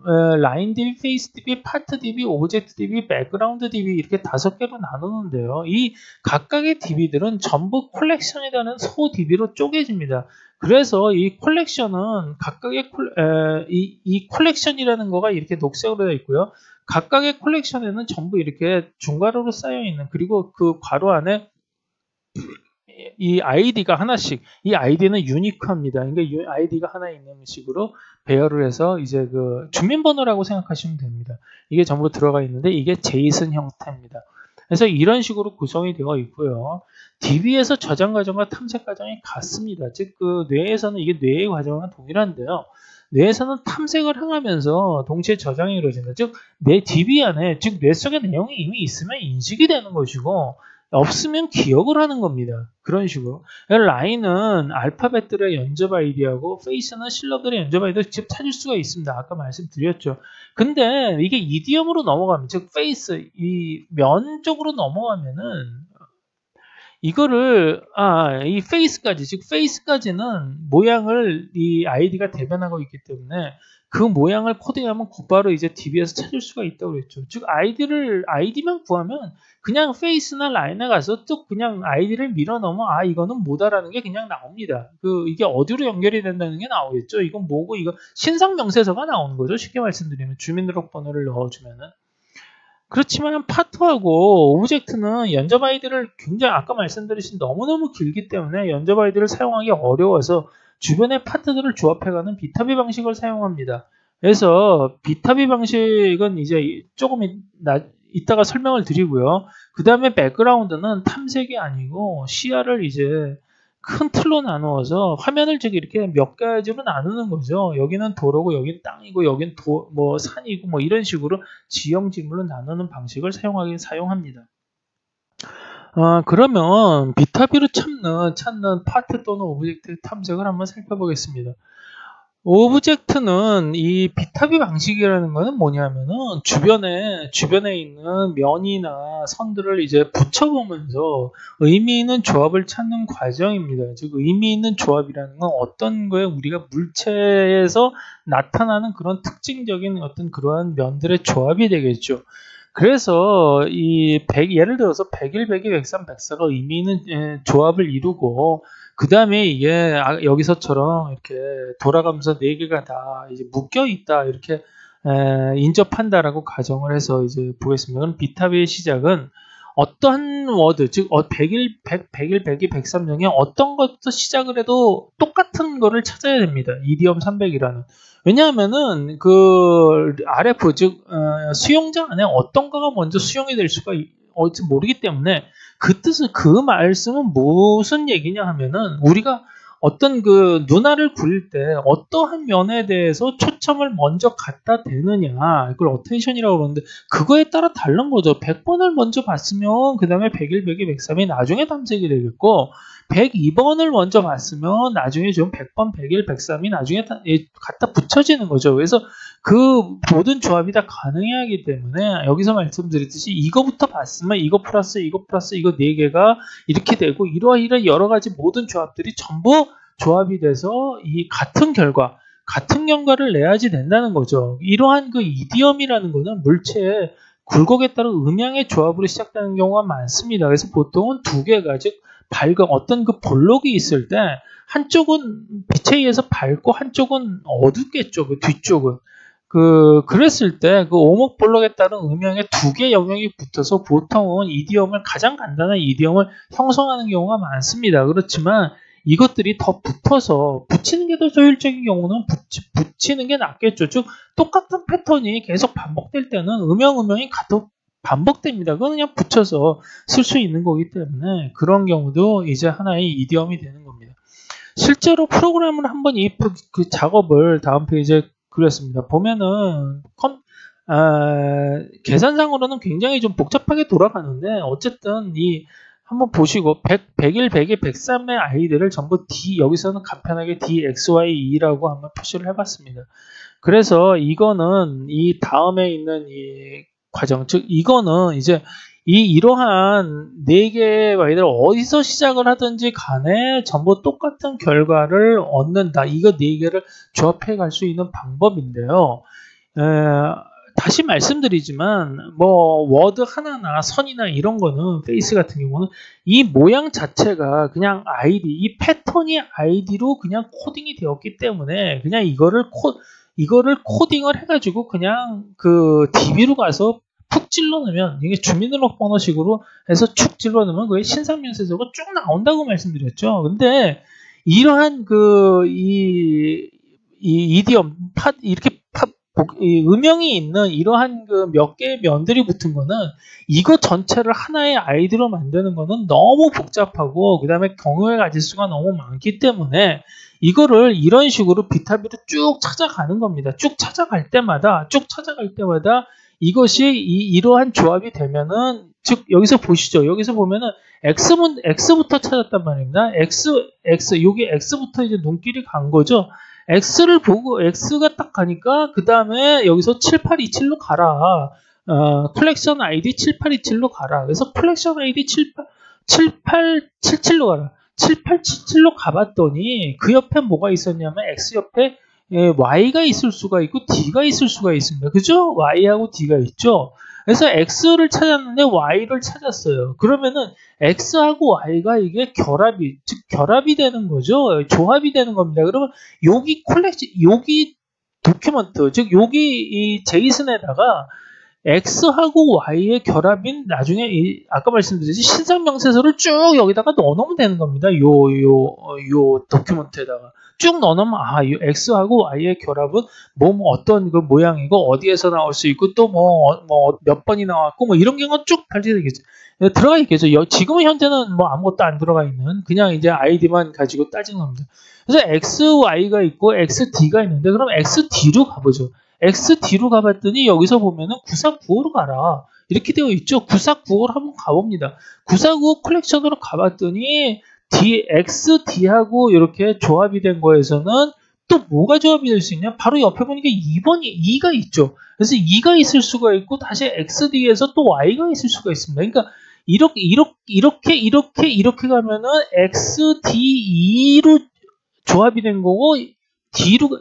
라인 DB, 페이스 DB, 파트 DB, 오브젝트 DB, 백그라운드 DB 이렇게 5개로 나누는데요. 이 각각의 DB들은 전부 콜렉션에 대한 소 DB로 쪼개집니다. 그래서 이 콜렉션은 각각의 이 콜렉션이라는 거가 이렇게 녹색으로 되어 있고요. 각각의 콜렉션에는 전부 이렇게 중괄호로 쌓여 있는 그리고 그 괄호 안에 이 아이디가 하나씩, 이 아이디는 유니크합니다. 그러니까 이 아이디가 하나 있는 식으로 배열을 해서 이제 그 주민번호라고 생각하시면 됩니다. 이게 전부 들어가 있는데 이게 제이슨 형태입니다. 그래서 이런 식으로 구성이 되어 있고요. DB에서 저장 과정과 탐색 과정이 같습니다. 즉 그 뇌에서는 이게 뇌의 과정과 동일한데요. 뇌에서는 탐색을 행하면서 동시에 저장이 이루어진다. 즉 뇌 DB 안에 즉 뇌 속의 내용이 이미 있으면 인식이 되는 것이고 없으면 기억을 하는 겁니다. 그런 식으로. 라인은 알파벳들의 연접 아이디하고 페이스는 실러들의 연접 아이디를 직접 찾을 수가 있습니다. 아까 말씀드렸죠. 근데 이게 이디엄으로 넘어가면, 즉 페이스, 이 면 쪽으로 넘어가면은 이거를 이 페이스까지, 즉 페이스까지는 모양을 이 아이디가 대변하고 있기 때문에 그 모양을 코딩하면 곧바로 이제 DB에서 찾을 수가 있다고 그랬죠. 즉 아이디만 구하면 그냥 페이스나 라인에 가서 또 그냥 아이디를 밀어 넣으면 이거는 뭐다라는 게 그냥 나옵니다. 이게 어디로 연결이 된다는 게 나오겠죠. 이건 뭐고 이거 신상 명세서가 나오는 거죠. 쉽게 말씀드리면 주민등록번호를 넣어주면은. 그렇지만 파트하고 오브젝트는 연접 아이디를 굉장히 아까 말씀드린 너무너무 길기 때문에 연접 아이디를 사용하기 어려워서 주변의 파트들을 조합해가는 비타비 방식을 사용합니다. 그래서 비타비 방식은 이제 조금 이따가 설명을 드리고요. 그 다음에 백그라운드는 탐색이 아니고 시야를 이제 큰 틀로 나누어서 화면을 즉 이렇게 몇 가지로 나누는 거죠. 여기는 도로고 여기는 땅이고 여기는 뭐 산이고 뭐 이런 식으로 지형 지물로 나누는 방식을 사용합니다. 그러면 비타비로 찾는 파트 또는 오브젝트 탐색을 한번 살펴보겠습니다. 오브젝트는 이 비타비 방식이라는 거는 뭐냐면은 주변에 있는 면이나 선들을 이제 붙여보면서 의미 있는 조합을 찾는 과정입니다. 즉 의미 있는 조합이라는 건 어떤 거에 우리가 물체에서 나타나는 그런 특징적인 어떤 그러한 면들의 조합이 되겠죠. 그래서 예를 들어서 101, 102, 103, 104가 의미 있는 조합을 이루고 그 다음에 이게 여기서처럼 이렇게 돌아가면서 4개가 다 이제 묶여 있다 이렇게 인접한다라고 가정을 해서 이제 보겠습니다. 그럼 비타비의 시작은 어떠한 워드, 즉 101, 102, 103 중에 어떤 것도 시작을 해도 똑같은 거를 찾아야 됩니다. 이디엄 300이라는. 왜냐하면은 그 RF, 즉 수용자 안에 어떤 거가 먼저 수용이 될 수가 모르기 때문에 그 뜻을 그 말씀은 무슨 얘기냐 하면은 우리가 어떤 그 눈알을 굴릴 때 어떠한 면에 대해서 초점을 먼저 갖다 대느냐 이걸 어텐션이라고 그러는데 그거에 따라 다른 거죠. 100번을 먼저 봤으면 그 다음에 101, 102, 103이 나중에 탐색이 되겠고 102번을 먼저 봤으면 나중에 좀 100번, 101, 103이 나중에 갖다 붙여지는 거죠. 그래서 그 모든 조합이 다 가능해야 하기 때문에 여기서 말씀드렸듯이 이거부터 봤으면 이거 플러스 이거 4개가 이렇게 되고 이러한 여러 가지 모든 조합들이 전부 조합이 돼서 이 같은 결과를 내야지 된다는 거죠. 이러한 그 이디엄이라는 거는 물체의 굴곡에 따른 음양의 조합으로 시작되는 경우가 많습니다. 그래서 보통은 2개가 즉 밝은 어떤 그 볼록이 있을 때 한쪽은 빛에 의해서 밝고 한쪽은 어둡겠죠. 그 뒤쪽은. 그랬을 때 그 오목볼록에 따른 음영에 2개 영역이 붙어서 보통은 이디엄을 가장 간단한 이디엄을 형성하는 경우가 많습니다. 그렇지만 이것들이 더 붙어서 붙이는 게 더 효율적인 경우는 붙이는 게 낫겠죠. 즉 똑같은 패턴이 계속 반복될 때는 음영이 가도 반복됩니다. 그건 그냥 붙여서 쓸 수 있는 거기 때문에 그런 경우도 이제 하나의 이디엄이 되는 겁니다. 실제로 프로그램을 한번 그 작업을 다음 페이지에 그렸습니다. 보면은 계산상으로는 굉장히 좀 복잡하게 돌아가는데 어쨌든 한번 보시고 101, 102, 103의 아이들을 전부 여기서는 간편하게 DXYE라고 한번 표시를 해봤습니다. 그래서 이거는 이 다음에 있는 이 과정, 즉 이거는 이제 이러한 4개의 아이들 어디서 시작을 하든지 간에 전부 똑같은 결과를 얻는다. 이거 4개를 조합해 갈 수 있는 방법인데요. 다시 말씀드리지만 뭐 워드 하나나 선이나 이런 거는 페이스 같은 경우는 이 모양 자체가 그냥 이 패턴이 아이디로 그냥 코딩이 되었기 때문에 그냥 이거를 코딩을 해가지고 그냥 그 DB로 가서 푹 찔러넣으면 이게 주민등록번호식으로 해서 축 찔러넣으면 그게 신상명세서가 쭉 나온다고 말씀드렸죠. 근데 이러한 이 이디엄 이렇게 음영이 있는 이러한 그 몇 개의 면들이 붙은 거는 이거 전체를 하나의 아이디로 만드는 거는 너무 복잡하고 그 다음에 경우의 가지수가 너무 많기 때문에 이거를 이런 식으로 비타비로 쭉 찾아가는 겁니다. 쭉 찾아갈 때마다 이것이 이러한 조합이 되면은 즉 여기서 보시죠. 여기서 보면은 X부터 찾았단 말입니다. 여기 X부터 이제 눈길이 간 거죠. X를 보고 X가 딱 가니까 그 다음에 여기서 7827로 가라. 컬렉션 아이디 7827로 가라. 그래서 컬렉션 아이디 7877로 가라. 7877로 가봤더니 그 옆에 뭐가 있었냐면 X 옆에 Y가 있을 수가 있고 D가 있을 수가 있습니다. 그죠? Y하고 D가 있죠? 그래서 X를 찾았는데 Y를 찾았어요. 그러면은 X하고 Y가 이게 결합이 되는 거죠. 조합이 되는 겁니다. 그러면 여기 도큐먼트, 즉 여기 이 제이슨에다가 x하고 y의 결합인 나중에 아까 말씀드렸듯이 신상명세서를 쭉 여기다가 넣어놓으면 되는 겁니다. 요 도큐멘트에다가 쭉 넣어놓으면 이 x하고 y의 결합은 뭐 어떤 그 모양이고 어디에서 나올 수 있고 또 뭐 몇 번이 나왔고 뭐 이런 경우가 쭉 발견되겠죠. 들어가 있겠죠. 지금은 현재는 뭐 아무것도 안 들어가 있는 그냥 이제 아이디만 가지고 따지는 겁니다. 그래서 xy가 있고 xd가 있는데 그럼 xd로 가보죠. xd로 가봤더니 여기서 보면은 9495로 가라. 이렇게 되어 있죠. 9495로 한번 가봅니다. 9495 컬렉션으로 가봤더니 xd하고 이렇게 조합이 된 거에서는 또 뭐가 조합이 될 수 있냐? 바로 옆에 보니까 2가 있죠. 그래서 2가 있을 수가 있고 다시 xd에서 또 y가 있을 수가 있습니다. 그러니까 이렇게 가면은 xd2로 조합이 된 거고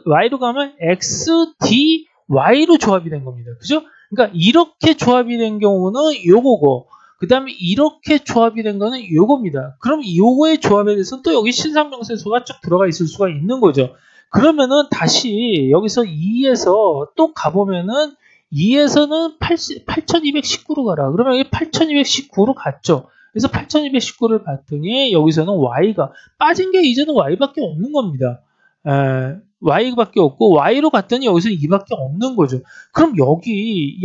y로 가면 xdy로 조합이 된 겁니다. 그죠? 그러니까 이렇게 조합이 된 경우는 요거고 그 다음에 이렇게 조합이 된 거는 요겁니다. 그럼 요거의 조합에 대해서는 또 여기 신상명세서가 쭉 들어가 있을 수가 있는 거죠. 그러면은 다시 여기서 2에서 또 가보면은 2에서는 8219로 가라. 그러면 여기 8219로 갔죠. 그래서 8219를 봤더니 여기서는 y가 빠진 게 이제는 y밖에 없는 겁니다. y밖에 없고 y로 갔더니 여기서 2밖에 없는 거죠. 그럼 여기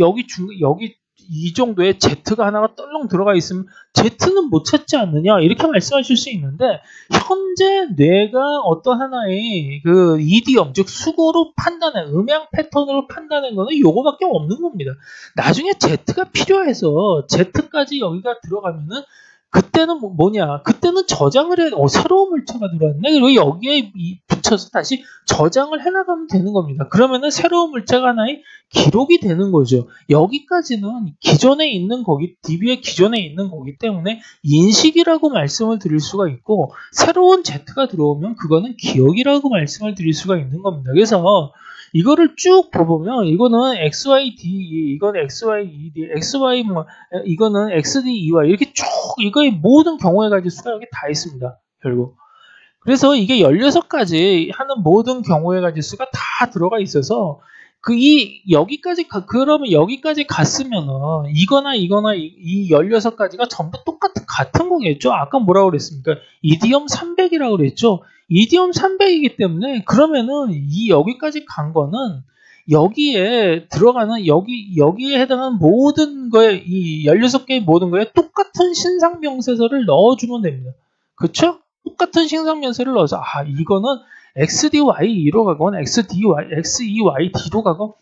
이 정도의 z가 하나가 떨렁 들어가 있으면 z는 못 찾지 않느냐 이렇게 말씀하실 수 있는데 현재 뇌가 어떤 하나의 그 이디엄 즉 수고로 판단한 음양 패턴으로 판단한 거는 요거밖에 없는 겁니다. 나중에 z가 필요해서 z까지 여기가 들어가면은 그때는 뭐냐? 그때는 저장을 해, 새로운 물체가 들어왔네? 그리고 여기에 붙여서 다시 저장을 해나가면 되는 겁니다. 그러면은 새로운 물체가 하나의 기록이 되는 거죠. 여기까지는 기존에 있는 거기, DB의 기존에 있는 거기 때문에 인식이라고 말씀을 드릴 수가 있고, 새로운 Z가 들어오면 그거는 기억이라고 말씀을 드릴 수가 있는 겁니다. 그래서 이거를 쭉 보면 이거는 XYD, 이거는 XYED, XY 이거는 XDEY 이렇게 쭉 이거의 모든 경우의 가지수가 여기 다 있습니다. 결국. 그래서 이게 16가지 하는 모든 경우의 가지수가 다 들어가 있어서 여기까지 그러면 여기까지 갔으면은 이거나 이 16가지가 전부 같은 거겠죠. 아까 뭐라고 그랬습니까? 이디엄 300이라고 그랬죠. 이디엄 300이기 때문에 그러면은 여기까지 간 거는 여기에 들어가는 여기에 해당하는 모든 거에 이 16개의 모든 거에 똑같은 신상명세서를 넣어주면 됩니다. 그렇죠? 똑같은 신상명세를 넣어서 이거는 XDY2로 가건 XEYD로 가건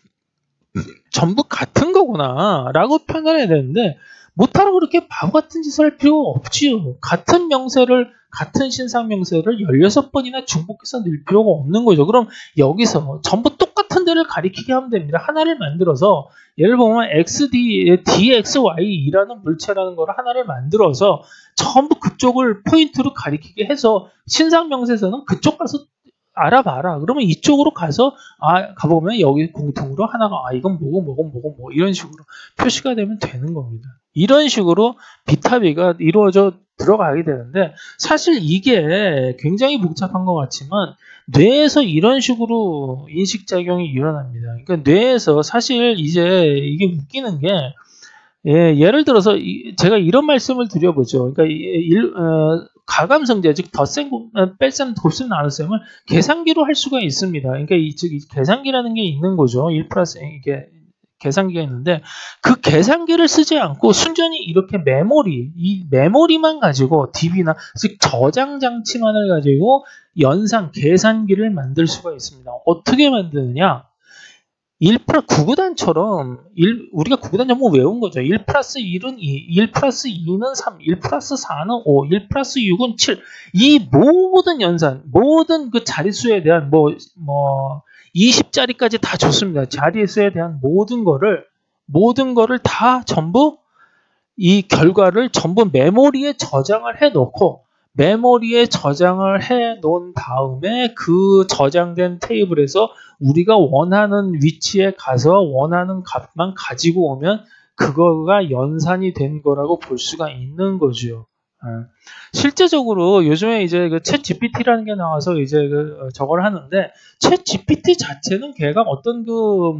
전부 같은 거구나 라고 판단해야 되는데 못하라고 그렇게 바보 같은 짓을 할 필요가 없지요. 같은 신상명세를 16번이나 중복해서 넣을 필요가 없는 거죠. 그럼 여기서 전부 똑같은 데를 가리키게 하면 됩니다. 하나를 만들어서 예를 보면 DXY라는 물체라는 걸 하나를 만들어서 전부 그쪽을 포인트로 가리키게 해서 신상명세서는 그쪽 가서 알아봐라. 그러면 이쪽으로 가서 가보면 여기 공통으로 하나가 이건 뭐고 이런 식으로 표시가 되면 되는 겁니다. 이런 식으로 비타비가 이루어져 들어가게 되는데 사실 이게 굉장히 복잡한 것 같지만 뇌에서 이런 식으로 인식작용이 일어납니다. 그러니까 뇌에서 사실 이제 이게 웃기는 게 예를 들어서 제가 이런 말씀을 드려보죠. 그러니까 가감성제 즉 덧셈, 뺄셈, 곱셈, 나눗셈을 계산기로 할 수가 있습니다. 그러니까 이 계산기라는 게 있는 거죠. 1 플러스 이게 계산기가 있는데 그 계산기를 쓰지 않고 순전히 이렇게 이 메모리만 가지고 DB나 즉 저장 장치만을 가지고 계산기를 만들 수가 있습니다. 어떻게 만드느냐? 9구단처럼 우리가 9구단 전부 외운 거죠. 1 플러스 1은 2, 1 플러스 2는 3, 1 플러스 4는 5, 1 플러스 6은 7. 이 모든 모든 그 자릿수에 대한 20자리까지 다 좋습니다. 자릿수에 대한 모든 거를 다 전부 이 결과를 전부 메모리에 저장을 해놓고 메모리에 저장을 해놓은 다음에 그 저장된 테이블에서 우리가 원하는 위치에 가서 원하는 값만 가지고 오면 그거가 연산이 된 거라고 볼 수가 있는 거죠. 실제적으로 요즘에 이제 그 챗 GPT라는 게 나와서 이제 저걸 하는데 챗 GPT 자체는 걔가 어떤 그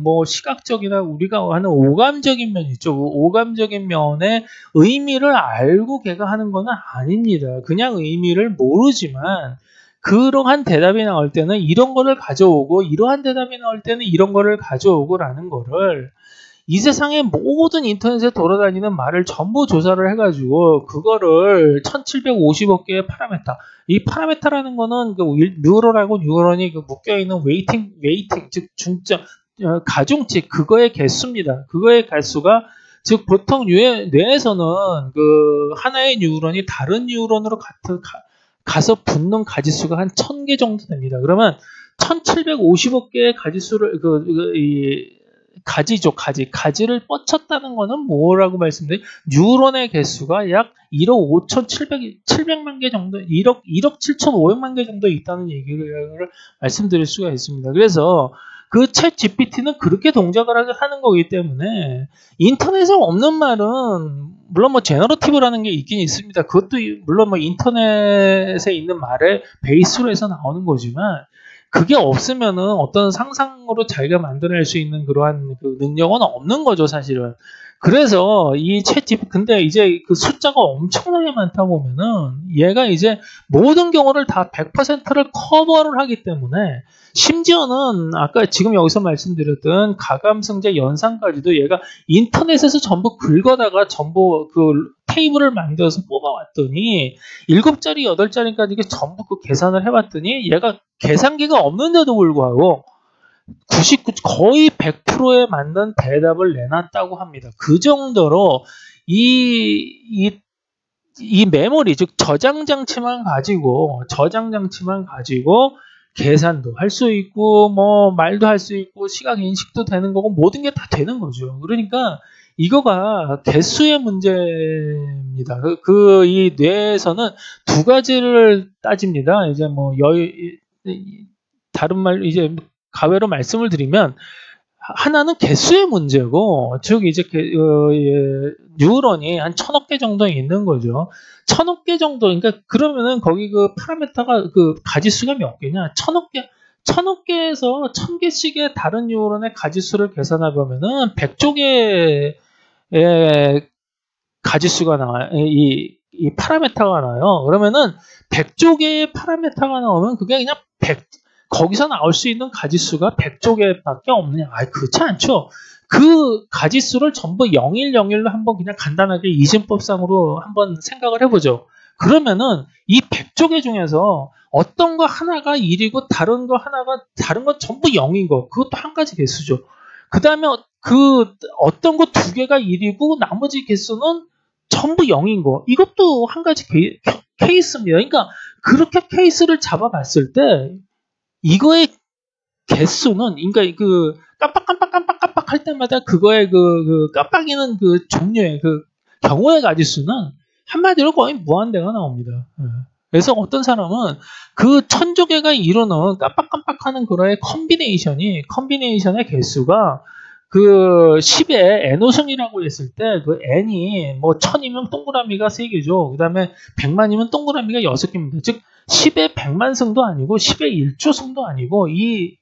뭐 시각적이나 우리가 하는 오감적인 면 있죠. 그 오감적인 면의 의미를 알고 걔가 하는 건 아닙니다. 그냥 의미를 모르지만 그러한 대답이 나올 때는 이런 거를 가져오고 이러한 대답이 나올 때는 이런 거를 가져오고라는 거를 이 세상의 모든 인터넷에 돌아다니는 말을 전부 조사를 해가지고 그거를 1750억 개의 파라메타, 이 파라메타라는 거는 그 뉴럴하고 뉴런이 그 묶여있는 웨이팅 즉 중점 가중치 그거의 개수입니다. 그거의 개수가 즉 보통 뇌에서는 그 하나의 뉴런이 다른 뉴런으로 가서 붙는 가지수가 한 1000개 정도 됩니다. 그러면 1750억 개의 가지수를 가지를 뻗쳤다는 거는 뭐라고 말씀드려요? 뉴런의 개수가 약 1억 5,700만 개 정도, 1억 7,500만 개 정도 있다는 얘기를 말씀드릴 수가 있습니다. 그래서 그 챗 GPT는 그렇게 동작을 하는 거기 때문에 인터넷에 없는 말은 물론 뭐 제너러티브라는 게 있긴 있습니다. 그것도 물론 뭐 인터넷에 있는 말의 베이스로 해서 나오는 거지만 그게 없으면은 어떤 상상으로 자기가 만들어낼 수 있는 그러한 그 능력은 없는 거죠, 사실은. 그래서 이 챗GPT 근데 이제 그 숫자가 엄청나게 많다 보면은 얘가 이제 모든 경우를 다 100%를 커버를 하기 때문에 심지어는 아까 지금 여기서 말씀드렸던 가감성제 연산까지도 얘가 인터넷에서 전부 긁어다가 전부 그 테이블을 만들어서 뽑아왔더니 7자리, 8자리까지 전부 그 계산을 해봤더니 얘가 계산기가 없는데도 불구하고 99, 거의 100%에 맞는 대답을 내놨다고 합니다. 그 정도로 이 메모리, 즉 저장 장치만 가지고 계산도 할 수 있고 뭐 말도 할 수 있고 시각 인식도 되는 거고 모든 게 다 되는 거죠. 그러니까 이거가 개수의 문제입니다. 이 뇌에서는 두 가지를 따집니다. 이제 뭐 다른 말 이제 가외로 말씀을 드리면 하나는 개수의 문제고, 즉 이제 뉴런이 한 1000억 개 정도 있는 거죠. 1000억 개 정도, 그러니까 그러면은 거기 그 파라메타가 그 가지수가 몇 개냐? 1000억 개에서 1000개씩의 다른 뉴런의 가지수를 계산해 보면은 100조 개의 가지수가 나와요. 이 파라메타가 나와요. 그러면은 100조 개의 파라메타가 나오면 그게 그냥 거기서 나올 수 있는 가지수가 100조 개밖에 없느냐? 그렇지 않죠. 그 가지수를 전부 0101로 한번 그냥 간단하게 이진법상으로 한번 생각을 해보죠. 그러면은 이 100조 개 중에서 어떤 거 하나가 1이고 다른 거 전부 0인 거. 그것도 한 가지 개수죠. 그 다음에 그 어떤 거 두 개가 1이고 나머지 개수는 전부 0인 거. 이것도 한 가지 케이스입니다. 그러니까 그렇게 케이스를 잡아봤을 때 이거의 개수는, 그러니까 그 깜빡 할 때마다 그거의 그 깜빡이는 그 종류의 그 경우의 가지수는 한마디로 거의 무한대가 나옵니다. 그래서 어떤 사람은 그 1000조 개가 이루는 깜빡하는 그거의 컨비네이션의 개수가 그 10의 n호승이라고 했을 때 그 n이 뭐 1000이면 동그라미가 3개죠. 그 다음에 100만이면 동그라미가 6개입니다. 즉 10의 100만 승도 아니고 10의 1조 승도 아니고 이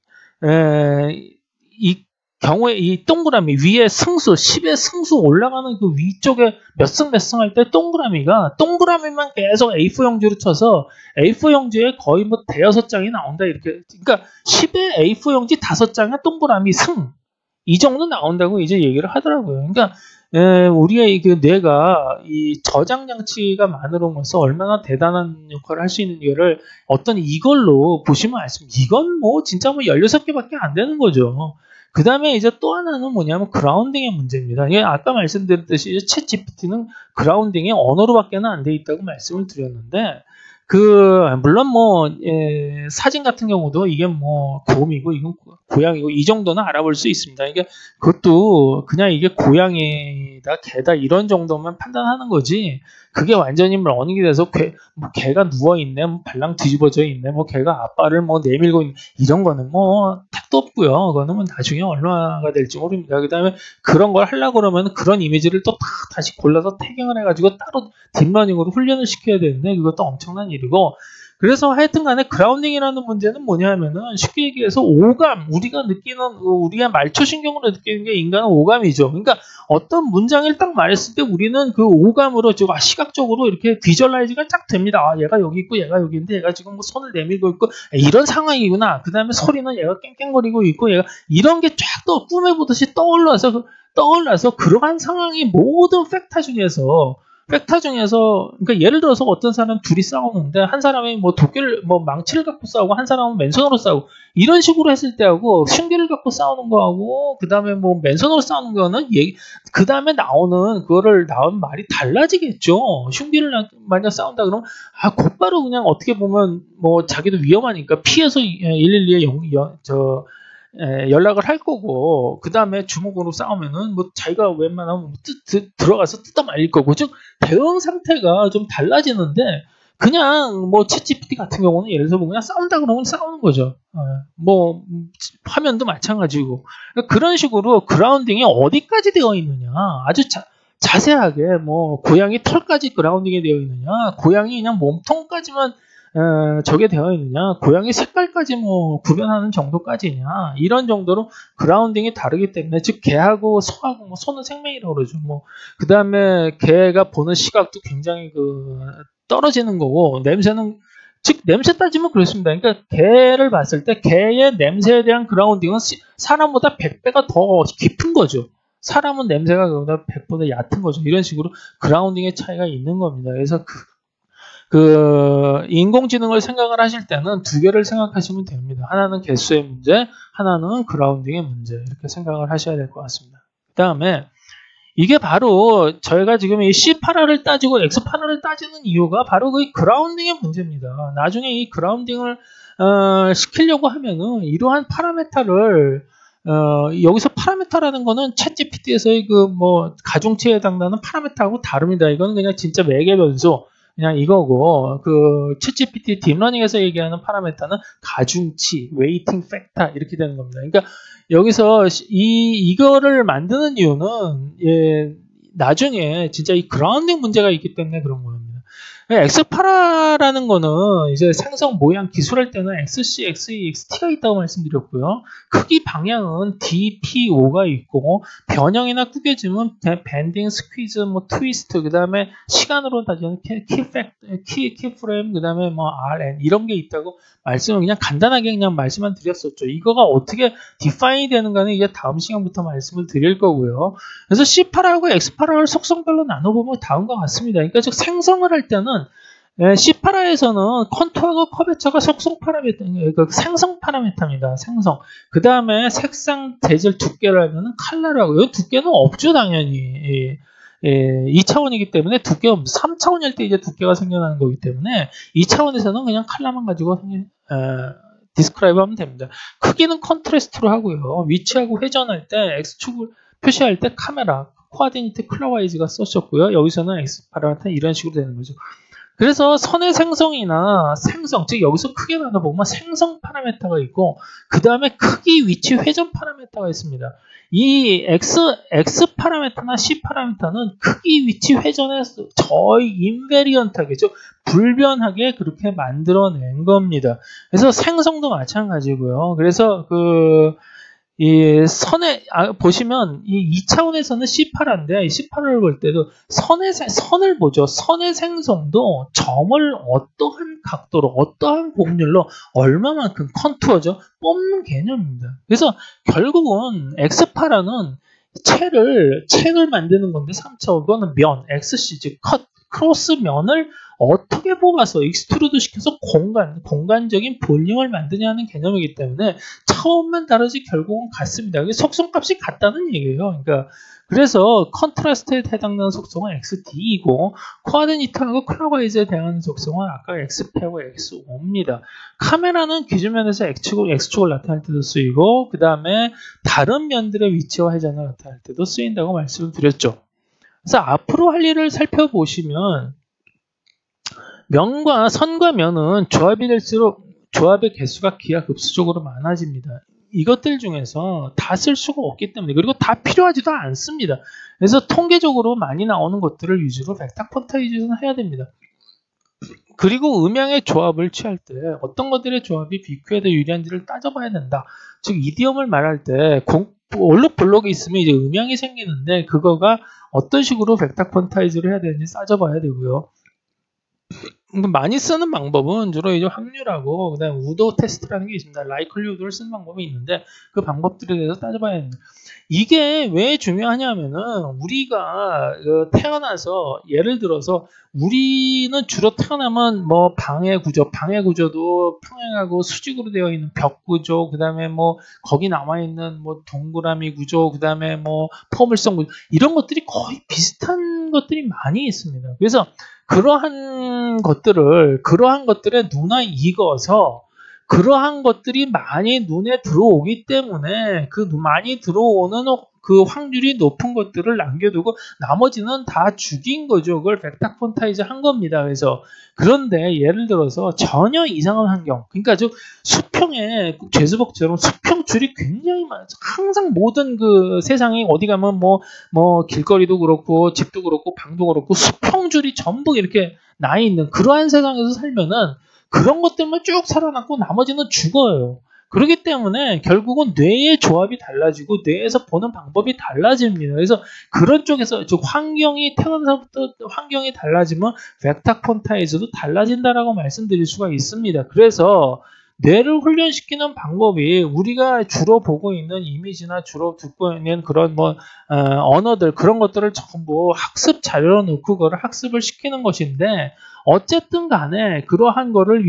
경우에 이 동그라미 위에 승수 10의 승수 올라가는 그 위쪽에 몇 승 할 때 동그라미만 계속 A4 용지로 쳐서 A4 용지에 거의 뭐 대여섯 장이 나온다 이렇게. 그러니까 10의 A4 용지 5장의 동그라미 승 이 정도 나온다고 이제 얘기를 하더라고요. 그러니까 우리의 그 뇌가 이 저장 장치가 많음으로써 얼마나 대단한 역할을 할 수 있는지를 어떤 이걸로 보시면 알습니다. 이건 뭐 진짜 뭐 16개밖에 안 되는 거죠. 그 다음에 이제 또 하나는 뭐냐면 그라운딩의 문제입니다. 아까 말씀드렸듯이 챗 GPT는 그라운딩이 언어로밖에는 안 돼 있다고 말씀을 드렸는데 물론 뭐 사진 같은 경우도 이게 뭐 고음이고 이건 고양이고 이 정도는 알아볼 수 있습니다. 이게 그것도 그냥 이게 고양이다 개다 이런 정도만 판단하는 거지. 그게 완전히 러닝이 돼서 뭐 개가 누워있네, 뭐 발랑 뒤집어져 있네, 뭐 개가 앞발을 뭐 내밀고 있네, 이런 거는 뭐 택도 없고요. 그거는 뭐 나중에 얼마가 될지 모릅니다. 그 다음에 그런 걸 하려고 그러면 그런 이미지를 또 다시 골라서 태깅을 해가지고 따로 딥러닝으로 훈련을 시켜야 되는데 그것도 엄청난 일이고, 그래서 하여튼 간에 그라운딩이라는 문제는 뭐냐면은 쉽게 얘기해서 오감, 우리가 느끼는, 우리가 말초신경으로 느끼는 게 인간은 오감이죠. 그러니까 어떤 문장을 딱 말했을 때 우리는 그 오감으로 시각적으로 이렇게 비주얼라이즈가 딱 됩니다. 아, 얘가 여기 있고 얘가 여기 있는데 얘가 지금 뭐 손을 내밀고 있고 이런 상황이구나. 그 다음에 소리는 얘가 깽깽거리고 있고 얘가 이런 게 쫙 또 꿈에 보듯이 떠올라서 그러한 상황이 모든 팩타 중에서, 그러니까 예를 들어서 어떤 사람 둘이 싸우는데, 한 사람이 뭐 망치를 갖고 싸우고, 한 사람은 맨손으로 싸우고, 이런 식으로 했을 때하고, 흉기를 갖고 싸우는 거하고, 그 다음에 뭐 맨손으로 싸우는 거는, 그 다음에 나오는 말이 달라지겠죠. 흉기를 만약 싸운다 그러면, 곧바로 그냥 어떻게 보면, 뭐 자기도 위험하니까 피해서 112에 연락을 할 거고, 그 다음에 주먹으로 싸우면은 뭐 자기가 웬만하면 들어가서 뜯어 말릴 거고, 즉 대응 상태가 좀 달라지는데, 그냥 뭐 챗GPT 같은 경우는 예를 들어서 그냥 싸운다 그러면 싸우는 거죠. 뭐 화면도 마찬가지고. 그러니까 그런 식으로 그라운딩이 어디까지 되어 있느냐, 아주 자세하게 뭐 고양이 털까지 그라운딩이 되어 있느냐, 고양이 그냥 몸통까지만 저게 되어 있느냐, 고양이 색깔까지 뭐 구별하는 정도까지냐, 이런 정도로 그라운딩이 다르기 때문에, 즉 개하고 소하고 뭐 소는 생명이라고 그러죠. 뭐 그 다음에 개가 보는 시각도 굉장히 떨어지는 거고, 냄새는 즉 냄새 따지면 그렇습니다. 그러니까 개를 봤을 때 개의 냄새에 대한 그라운딩은 사람보다 100배가 더 깊은 거죠. 사람은 냄새가 그보다 100보다 얕은 거죠. 이런 식으로 그라운딩의 차이가 있는 겁니다. 그래서 인공지능을 생각을 하실 때는 두 개를 생각하시면 됩니다. 하나는 개수의 문제, 하나는 그라운딩의 문제, 이렇게 생각을 하셔야 될 것 같습니다. 그 다음에 이게 바로 저희가 지금 이 C8R을 따지고 X8R을 따지는 이유가 바로 그 그라운딩의 문제입니다. 나중에 이 그라운딩을 시키려고 하면은 이러한 파라메타를 여기서 파라메타라는 거는 챗GPT에서의 뭐 가중치에 해당하는 파라메타하고 다릅니다. 이거는 그냥 진짜 매개 변수, 그냥 이거고, 챗GPT 딥러닝에서 얘기하는 파라메타는 가중치, 웨이팅 팩터 이렇게 되는 겁니다. 그러니까 여기서 이거를 만드는 이유는 나중에 진짜 이 그라운딩 문제가 있기 때문에 그런 겁니다. 엑스파라라는 거는 이제 생성 모양 기술할 때는 XC, XE, XT가 있다고 말씀드렸고요. 크기 방향은 DPO가 있고, 변형이나 구겨짐은 밴딩, 스퀴즈, 뭐 트위스트, 그 다음에 시간으로 따지면 키프레임, 그 다음에 뭐 RN 이런 게 있다고 말씀을 그냥 간단하게 그냥 말씀만 드렸었죠. 이거가 어떻게 디파인이 되는가는 이제 다음 시간부터 말씀을 드릴 거고요. 그래서 C8하고 X8을 속성별로 나눠보면 다음과 같습니다. 그러니까 즉 생성을 할 때는 C8에서는 컨투어하고 커베처가 속성 파라미터, 그러니까 생성 파라미터입니다. 생성. 그 다음에 색상, 재질, 두께를 하면은 컬러라고 하고요. 두께는 없죠, 당연히. 2차원이기 때문에 3차원일 때 이제 두께가 생겨나는 거기 때문에 2차원에서는 그냥 컬러만 가지고 디스크라이브 하면 됩니다. 크기는 컨트레스트로 하고요. 위치하고 회전할 때 X축을 표시할 때 카메라, 코아디니트 클럭와이즈가 썼었고요. 여기서는 X 파라미터 이런 식으로 되는 거죠. 그래서 선의 생성이나 생성, 즉 여기서 크게 나눠보면 생성 파라미터가 있고, 그 다음에 크기, 위치, 회전 파라미터가 있습니다. 이 X 파라미터나 C 파라미터는 크기, 위치, 회전에 거의 인베리언트하게, 즉 불변하게 그렇게 만들어낸 겁니다. 그래서 생성도 마찬가지고요. 그래서 이 선에 보시면 이 2차원에서는 C8인데 C8을 볼 때도 선을 보죠. 선의 생성도 점을 어떠한 각도로 어떠한 곡률로 얼마만큼 컨투어죠. 뽑는 개념입니다. 그래서 결국은 X8은 채를 만드는 건데 3차원, 그거는 면, XC 즉 컷, 크로스 면을 어떻게 뽑아서 익스트루드 시켜서 공간적인 볼륨을 만드냐는 개념이기 때문에 처음만 다르지 결국은 같습니다. 이게 속성값이 같다는 얘기예요. 그러니까 그래서 컨트라스트에 해당되는 속성은 XD이고 코아디니트하고 클로버와이즈에 대한 속성은 아까 XP하고 X5입니다. 카메라는 기준면에서 X축을 나타낼 때도 쓰이고 그 다음에 다른 면들의 위치와 회전을 나타낼 때도 쓰인다고 말씀을 드렸죠. 그래서 앞으로 할 일을 살펴보시면 선과 면은 조합이 될수록 조합의 개수가 기하급수적으로 많아집니다. 이것들 중에서 다 쓸 수가 없기 때문에 그리고 다 필요하지도 않습니다. 그래서 통계적으로 많이 나오는 것들을 위주로 벡터 퀀타이제이션을 해야 됩니다. 그리고 음양의 조합을 취할 때 어떤 것들의 조합이 BQ에 더 유리한지를 따져봐야 된다. 즉 이디엄을 말할 때 올록볼록이 있으면 이제 음양이 생기는데 그거가 어떤 식으로 벡터 퀀타이즈를 해야 되는지 따져봐야 되고요. 많이 쓰는 방법은 주로 이제 확률하고 그다음 우도 테스트라는 게 있습니다. 라이클리후드를 쓰는 방법이 있는데 그 방법들에 대해서 따져봐야 합니다. 이게 왜 중요하냐면은 우리가 태어나서 예를 들어서 우리는 주로 태어나면 뭐 방해 구조도 평행하고 수직으로 되어 있는 벽 구조, 그다음에 뭐 거기 남아 있는 뭐 동그라미 구조, 그다음에 뭐 포물선 구조 이런 것들이 거의 비슷한 것들이 많이 있습니다. 그래서 그러한 것들에 눈에 익어서 그러한 것들이 많이 눈에 들어오기 때문에 그 많이 들어오는 그 확률이 높은 것들을 남겨두고 나머지는 다 죽인 거죠. 그걸 벡터 퀀타이즈 한 겁니다. 그래서 그런데 예를 들어서 전혀 이상한 환경, 그러니까 즉 수평에 죄수복처럼 수평줄이 굉장히 많아요. 항상 모든 그 세상에 어디 가면 뭐 길거리도 그렇고 집도 그렇고 방도 그렇고 수평줄이 전부 이렇게 나 있는 그러한 세상에서 살면은 그런 것들만 쭉 살아남고 나머지는 죽어요. 그렇기 때문에 결국은 뇌의 조합이 달라지고 뇌에서 보는 방법이 달라집니다. 그래서 그런 쪽에서 즉 태어나서부터 환경이 달라지면 벡터 퀀타이즈도 달라진다라고 말씀드릴 수가 있습니다. 그래서 뇌를 훈련시키는 방법이 우리가 주로 보고 있는 이미지나 주로 듣고 있는 그런 언어들 그런 것들을 전부 학습 자료로 넣고 그거를 학습을 시키는 것인데 어쨌든 간에 그러한 거를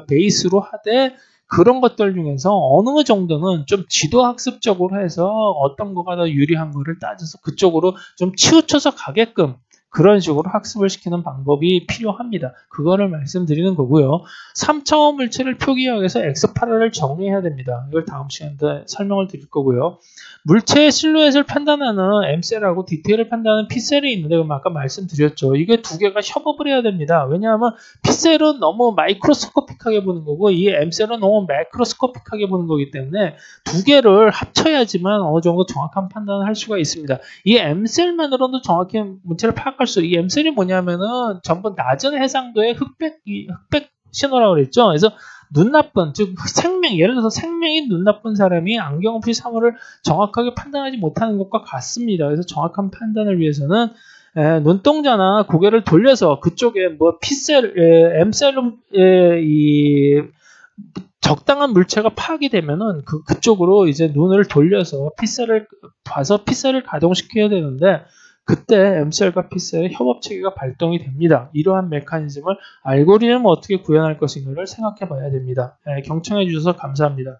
베이스로 하되 그런 것들 중에서 어느 정도는 좀 지도학습적으로 해서 어떤 거가 더 유리한 거를 따져서 그쪽으로 좀 치우쳐서 가게끔 그런 식으로 학습을 시키는 방법이 필요합니다. 그거를 말씀드리는 거고요. 3차원 물체를 표기하기 위해서 X8를 정리해야 됩니다. 이걸 다음 시간에 설명을 드릴 거고요. 물체의 실루엣을 판단하는 M셀하고 디테일을 판단하는 P셀이 있는데 아까 말씀드렸죠. 이게 두 개가 협업을 해야 됩니다. 왜냐하면 P셀은 너무 마이크로스코픽하게 보는 거고 이 M셀은 너무 매크로스코픽하게 보는 거기 때문에 두 개를 합쳐야지만 어느 정도 정확한 판단을 할 수가 있습니다. 이 M셀만으로도 정확히 물체를 파악할 이 M셀이 뭐냐면은 전부 낮은 해상도의 흑백 신호라고 그랬죠. 그래서 눈 나쁜, 즉 예를 들어서 생명이 눈 나쁜 사람이 안경 없이 사물을 정확하게 판단하지 못하는 것과 같습니다. 그래서 정확한 판단을 위해서는 눈동자나 고개를 돌려서 그쪽에 M셀로 적당한 물체가 파악이 되면은 그쪽으로 이제 눈을 돌려서 P셀을 봐서 P셀을 가동시켜야 되는데 그때 M셀과 P셀의 협업 체계가 발동이 됩니다. 이러한 메커니즘을 알고리즘을 어떻게 구현할 것인가를 생각해 봐야 됩니다. 경청해 주셔서 감사합니다.